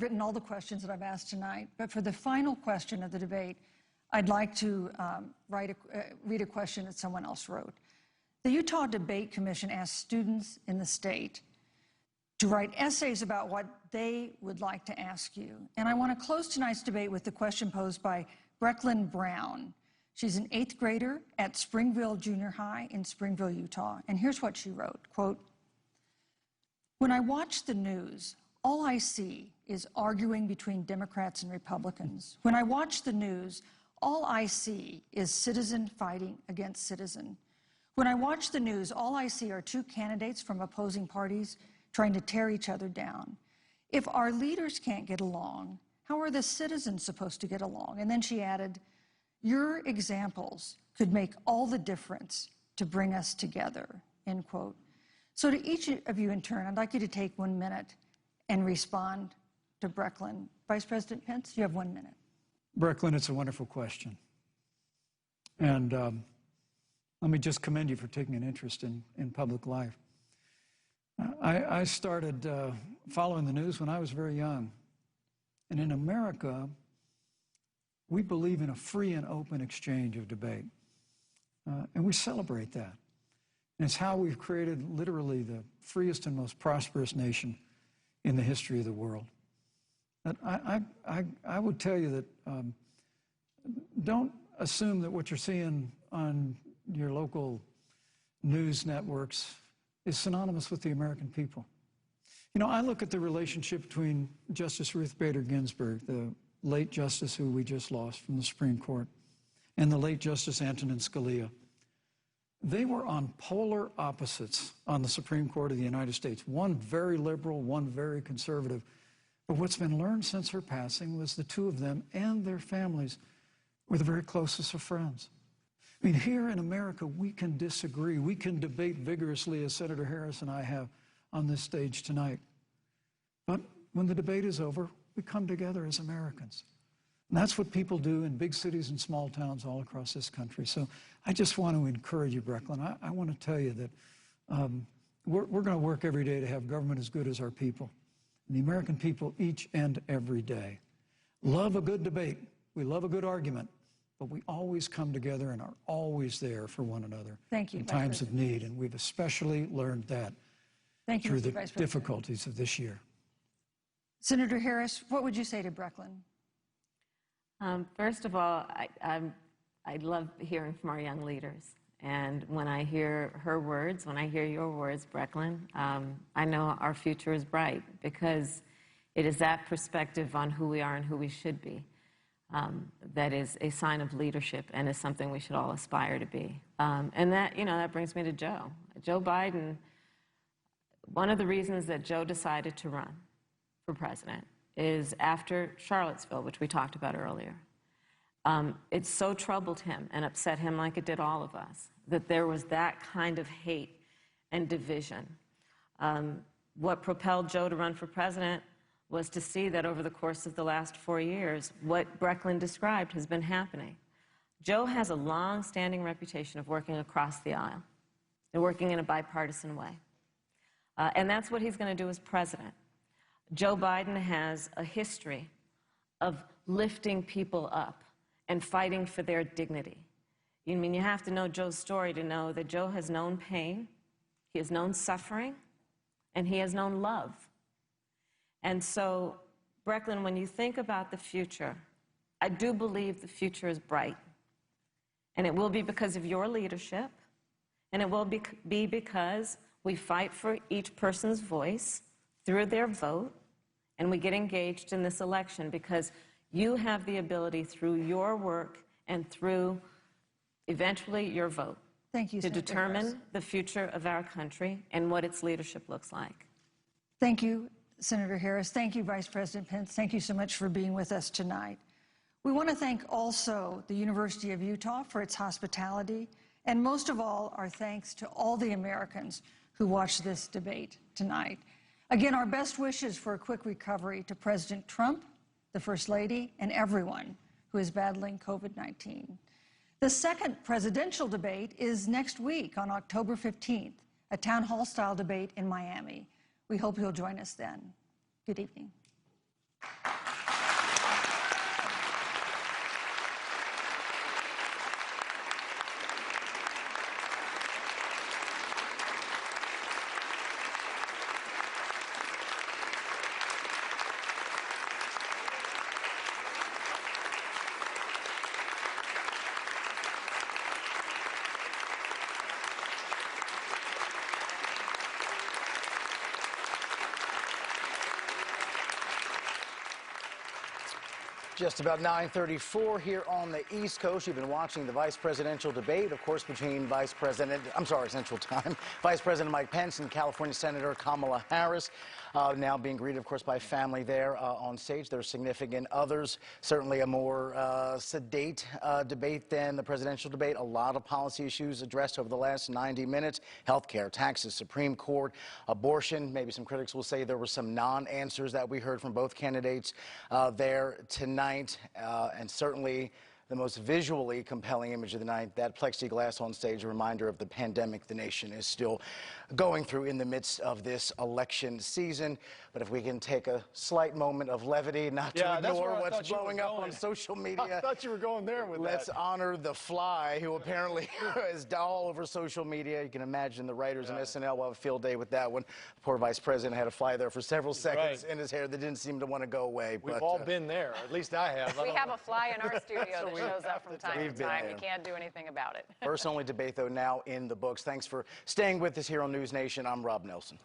written all the questions that I've asked tonight, but for the final question of the debate, I'd like to read a question that someone else wrote. The Utah Debate Commission asked students in the state to write essays about what they would like to ask you. And I want to close tonight's debate with the question posed by Brecklyn Brown. She's an 8th grader at Springville Junior High in Springville, Utah. And here's what she wrote, quote, "When I watch the news, all I see is arguing between Democrats and Republicans. When I watch the news, all I see is citizen fighting against citizen. When I watch the news, all I see are 2 candidates from opposing parties trying to tear each other down. If our leaders can't get along, how are the citizens supposed to get along?" And then she added, "Your examples could make all the difference to bring us together," end quote. So to each of you in turn, I'd like you to take 1 minute and respond to Brecklyn. Vice President Pence, you have 1 minute. Brecklyn, it's a wonderful question. And let me just commend you for taking an interest in public life. I started following the news when I was very young. And in America, we believe in a free and open exchange of debate. And we celebrate that. And it's how we've created literally the freest and most prosperous nation in the history of the world. But I would tell you that don't assume that what you're seeing on your local news networks is synonymous with the American people. You know, I look at the relationship between Justice Ruth Bader Ginsburg, the late justice who we just lost from the Supreme Court, and the late Justice Antonin Scalia. They were on polar opposites on the Supreme Court of the United States, one very liberal, one very conservative. But what's been learned since her passing was the two of them and their families were the very closest of friends. I mean, here in America, we can disagree. We can debate vigorously, as Senator Harris and I have on this stage tonight. But when the debate is over, we come together as Americans. And that's what people do in big cities and small towns all across this country. So I just want to encourage you, Brecklin. I want to tell you that we're going to work every day to have government as good as our people. And the American people each and every day love a good debate. We love a good argument. But we always come together and are always there for one another. Thank you, in times of need. And we've especially learned that through the difficulties of this year. Senator Harris, what would you say to Brecklin? First of all, I love hearing from our young leaders. And when I hear her words, when I hear your words, Brecklin, I know our future is bright because it is that perspective on who we are and who we should be that is a sign of leadership and is something we should all aspire to be. And that, you know, that brings me to Joe. Joe Biden, one of the reasons that Joe decided to run for president is after Charlottesville, which we talked about earlier. It so troubled him and upset him like it did all of us, that there was that kind of hate and division. What propelled Joe to run for president was to see that over the course of the last 4 years, what Brecklin described has been happening. Joe has a long-standing reputation of working across the aisle and working in a bipartisan way. And that's what he's going to do as president. Joe Biden has a history of lifting people up and fighting for their dignity. I mean, you have to know Joe's story to know that Joe has known pain, he has known suffering, and he has known love. And so, Brecklin, when you think about the future, I do believe the future is bright. And it will be because of your leadership, and it will be because we fight for each person's voice through their vote, and we get engaged in this election because you have the ability through your work and through eventually your vote to determine the future of our country and what its leadership looks like. Thank you, Senator Harris. Thank you, Vice President Pence. Thank you so much for being with us tonight. We want to thank also the University of Utah for its hospitality, and most of all, our thanks to all the Americans who watched this debate tonight. Again, our best wishes for a quick recovery to President Trump, the First Lady, and everyone who is battling COVID-19. The second presidential debate is next week on October 15th, a town hall-style debate in Miami. We hope you'll join us then. Good evening. Just about 9:34 here on the East Coast. You've been watching the vice presidential debate, of course, between Central Time, Vice President Mike Pence and California Senator Kamala Harris. Now being greeted, of course, by family there on stage. There's significant others. Certainly a more sedate debate than the presidential debate. A lot of policy issues addressed over the last 90 minutes. Healthcare, taxes, Supreme Court, abortion. Maybe some critics will say there were some non-answers that we heard from both candidates there tonight. And certainly The most visually compelling image of the night, that plexiglass on stage, a reminder of the pandemic the nation is still going through in the midst of this election season. But if we can take a slight moment of levity, not to ignore what's blowing up on social media. I thought you were going there with Let's honor the Fly, who apparently is all over social media. You can imagine the writers in SNL will have a field day with that one. The poor vice president had a fly there for several seconds in his hair that didn't seem to want to go away. We've all been there. At least I have. We have a fly in our studio that shows up from time to time. You can't do anything about it. First only debate, though, now in the books. Thanks for staying with us here on News Nation. I'm Rob Nelson.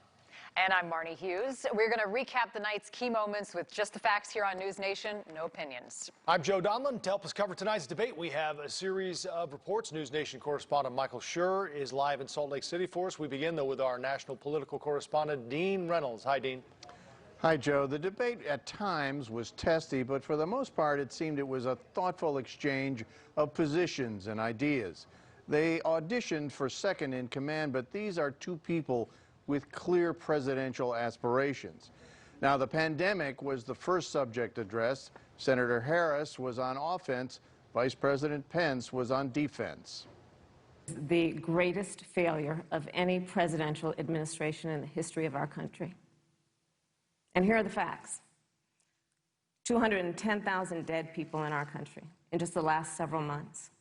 And I'm Marnie Hughes. We're going to recap the night's key moments with just the facts here on News Nation, no opinions. I'm Joe Donlin. To help us cover tonight's debate, we have a series of reports. News Nation correspondent Michael Schur is live in Salt Lake City for us. We begin, though, with our national political correspondent, Dean Reynolds. Hi, Dean. Hi, Joe. The debate at times was testy, but for the most part, it seemed it was a thoughtful exchange of positions and ideas. They auditioned for second in command, but these are two people with clear presidential aspirations. Now, the pandemic was the first subject addressed. Senator Harris was on offense. Vice President Pence was on defense. The greatest failure of any presidential administration in the history of our country. And here are the facts. 210,000 dead people in our country in just the last several months.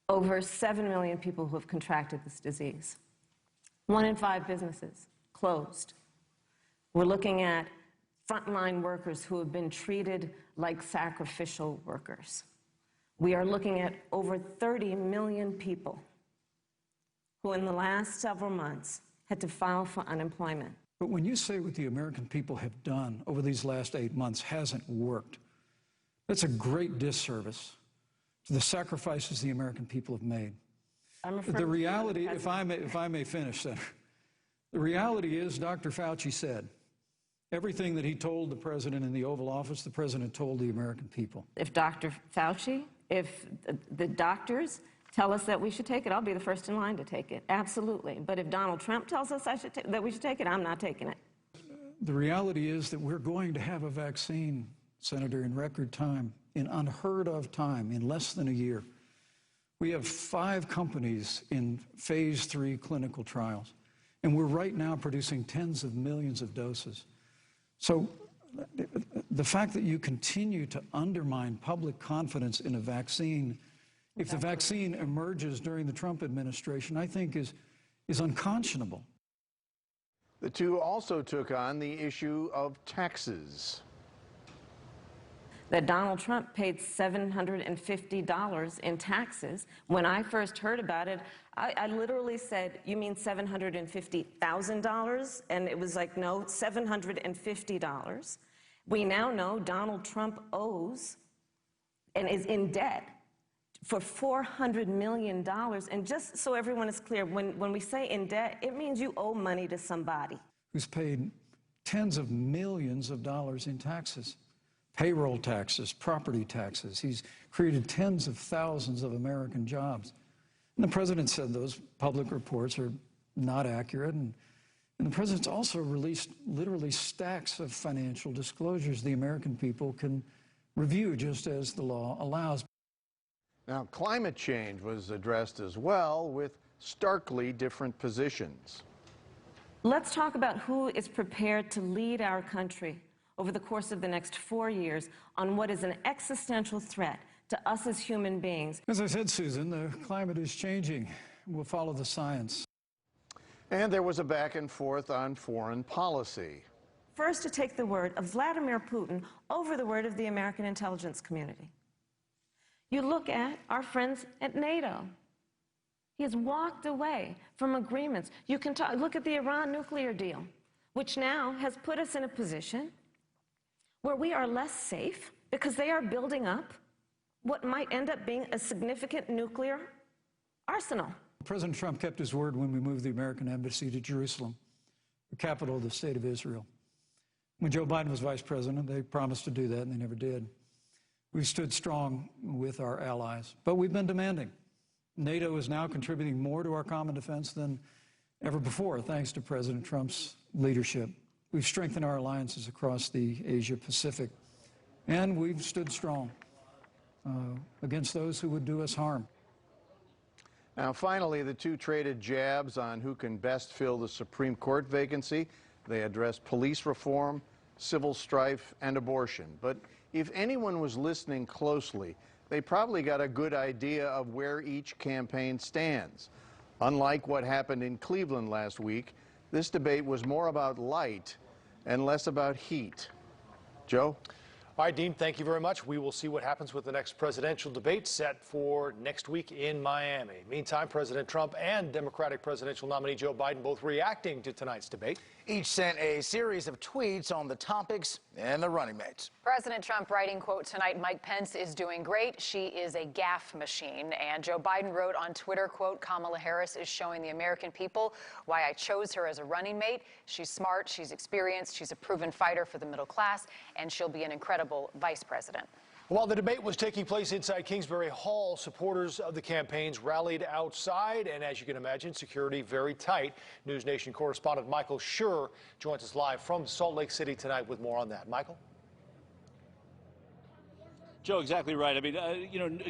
Over 7 million people who have contracted this disease. 1 in 5 businesses closed. We're looking at frontline workers who have been treated like sacrificial workers. We are looking at over 30 million people who in the last several months had to file for unemployment. But when you say what the American people have done over these last 8 months hasn't worked, that's a great disservice to the sacrifices the American people have made. The reality, if I may finish, Senator, the reality is Dr. Fauci said everything that he told the president in the Oval Office, the president told the American people. If Dr. Fauci, if the doctors tell us that we should take it, I'll be the first in line to take it, absolutely. But if Donald Trump tells us that we should take it, I'm not taking it. The reality is that we're going to have a vaccine, Senator, in record time, in unheard of time, in less than a year. We have 5 companies in phase 3 clinical trials, and we're right now producing tens of millions of doses. So the fact that you continue to undermine public confidence in a vaccine, if the vaccine emerges during the Trump administration, I think is unconscionable. The two also took on the issue of taxes. That Donald Trump paid $750 in taxes. When I first heard about it, I literally said, you mean $750,000? And it was like, no, $750. We now know Donald Trump owes and is in debt for $400 million. And just so everyone is clear, when we say in debt, it means you owe money to somebody. Who's paid tens of millions of dollars in taxes. Payroll taxes, property taxes. He's created tens of thousands of American jobs. And the president said those public reports are not accurate. And the president's also released literally stacks of financial disclosures the American people can review just as the law allows. Now, climate change was addressed as well, with starkly different positions. Let's talk about who is prepared to lead our country over the course of the next 4 years on what is an existential threat to us as human beings. As I said, Susan, the climate is changing. We'll follow the science. And there was a back and forth on foreign policy. First, to take the word of Vladimir Putin over the word of the American intelligence community. You look at our friends at NATO. He has walked away from agreements. You can look at the Iran nuclear deal, which now has put us in a position where we are less safe because they are building up what might end up being a significant nuclear arsenal. President Trump kept his word when we moved the American embassy to Jerusalem, the capital of the state of Israel. When Joe Biden was vice president, they promised to do that, and they never did. We've stood strong with our allies, but we've been demanding. NATO is now contributing more to our common defense than ever before, thanks to President Trump's leadership. We've strengthened our alliances across the Asia-Pacific, and we've stood strong. against those who would do us harm. Now, finally, the two traded jabs on who can best fill the Supreme Court vacancy. They addressed police reform, civil strife, and abortion. But if anyone was listening closely, they probably got a good idea of where each campaign stands. Unlike what happened in Cleveland last week, this debate was more about light and less about heat. Joe? All right, Dean, thank you very much. We will see what happens with the next presidential debate set for next week in Miami. Meantime, President Trump and Democratic presidential nominee Joe Biden both reacting to tonight's debate. Each sent a series of tweets on the topics and the running mates. President Trump writing, quote, tonight, Mike Pence is doing great. She is a gaffe machine. And Joe Biden wrote on Twitter, quote, Kamala Harris is showing the American people why I chose her as a running mate. She's smart, she's experienced, she's a proven fighter for the middle class, and she'll be an incredible vice president. While the debate was taking place inside Kingsbury Hall, supporters of the campaigns rallied outside, and as you can imagine, security very tight. NewsNation correspondent Michael Schur joins us live from Salt Lake City tonight with more on that. Michael? Joe, exactly right. I mean,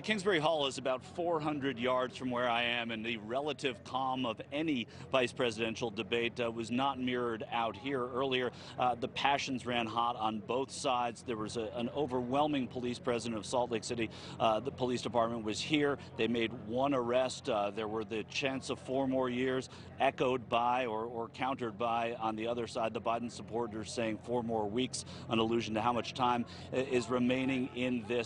Kingsbury Hall is about 400 yards from where I am, and the relative calm of any vice presidential debate was not mirrored out here earlier. The passions ran hot on both sides. There was an overwhelming police presence of Salt Lake City. The police department was here. They made one arrest. There were the chants of 4 more years, echoed by or countered by, on the other side, the Biden supporters saying 4 more weeks, an allusion to how much time is remaining in this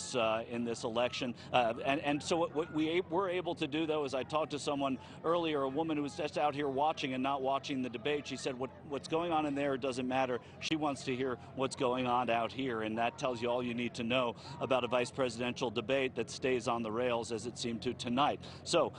election. And so what we were able to do, though, is I talked to someone earlier, a woman who was just out here watching and not watching the debate. She said what's going on in there doesn't matter. She wants to hear what's going on out here, and that tells you all you need to know about a vice presidential debate that stays on the rails as it seemed to tonight. So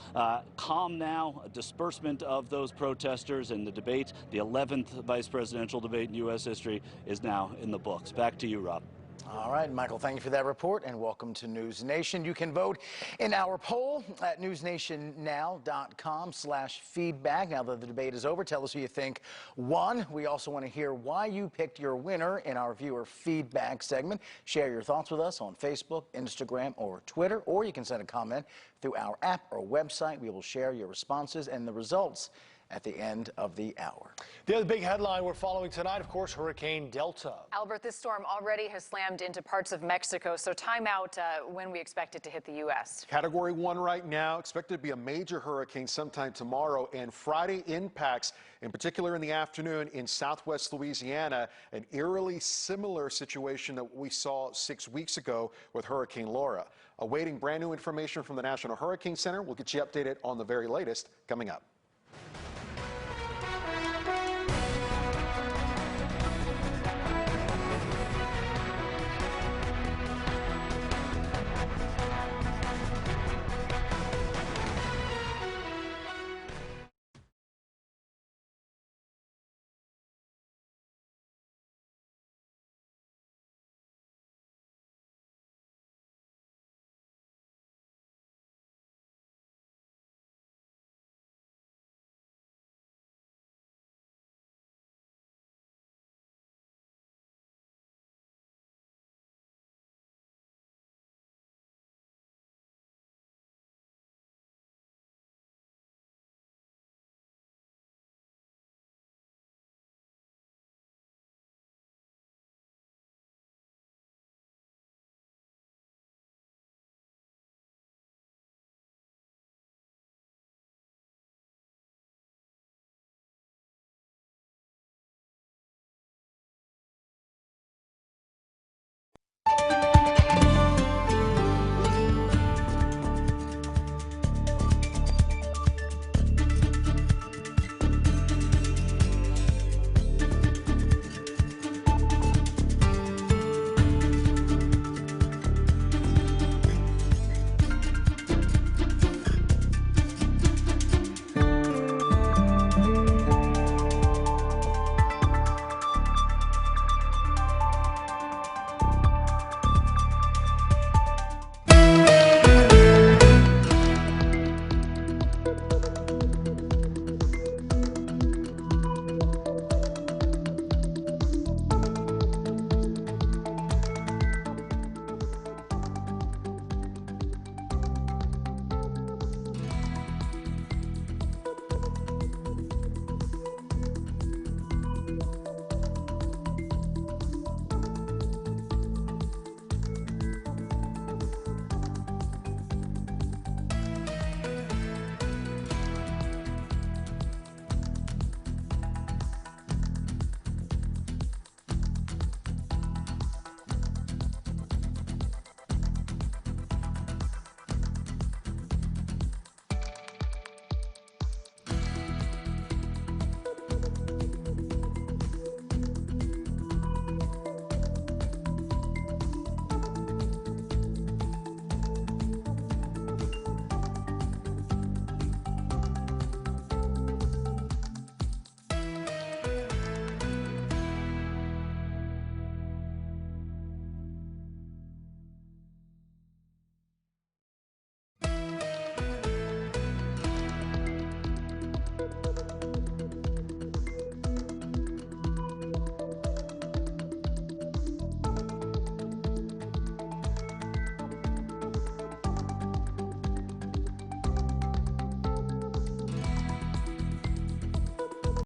calm now, a disbursement of those protesters, and the debate, the 11th vice presidential debate in U.S. history, is now in the books. Back to you, Rob. All right, Michael, thank you for that report, and welcome to News Nation. You can vote in our poll at newsnationnow.com/feedback. Now that the debate is over, tell us who you think won. We also want to hear why you picked your winner in our viewer feedback segment. Share your thoughts with us on Facebook, Instagram, or Twitter, or you can send a comment through our app or website. We will share your responses and the results at the end of the hour. The other big headline we're following tonight, of course, Hurricane Delta. Albert, this storm already has slammed into parts of Mexico, so time out when we expect it to hit the U.S. Category 1 right now, expected to be a major hurricane sometime tomorrow, and Friday impacts, in particular in the afternoon in southwest Louisiana, an eerily similar situation that we saw 6 weeks ago with Hurricane Laura. Awaiting brand new information from the National Hurricane Center. We'll get you updated on the very latest coming up.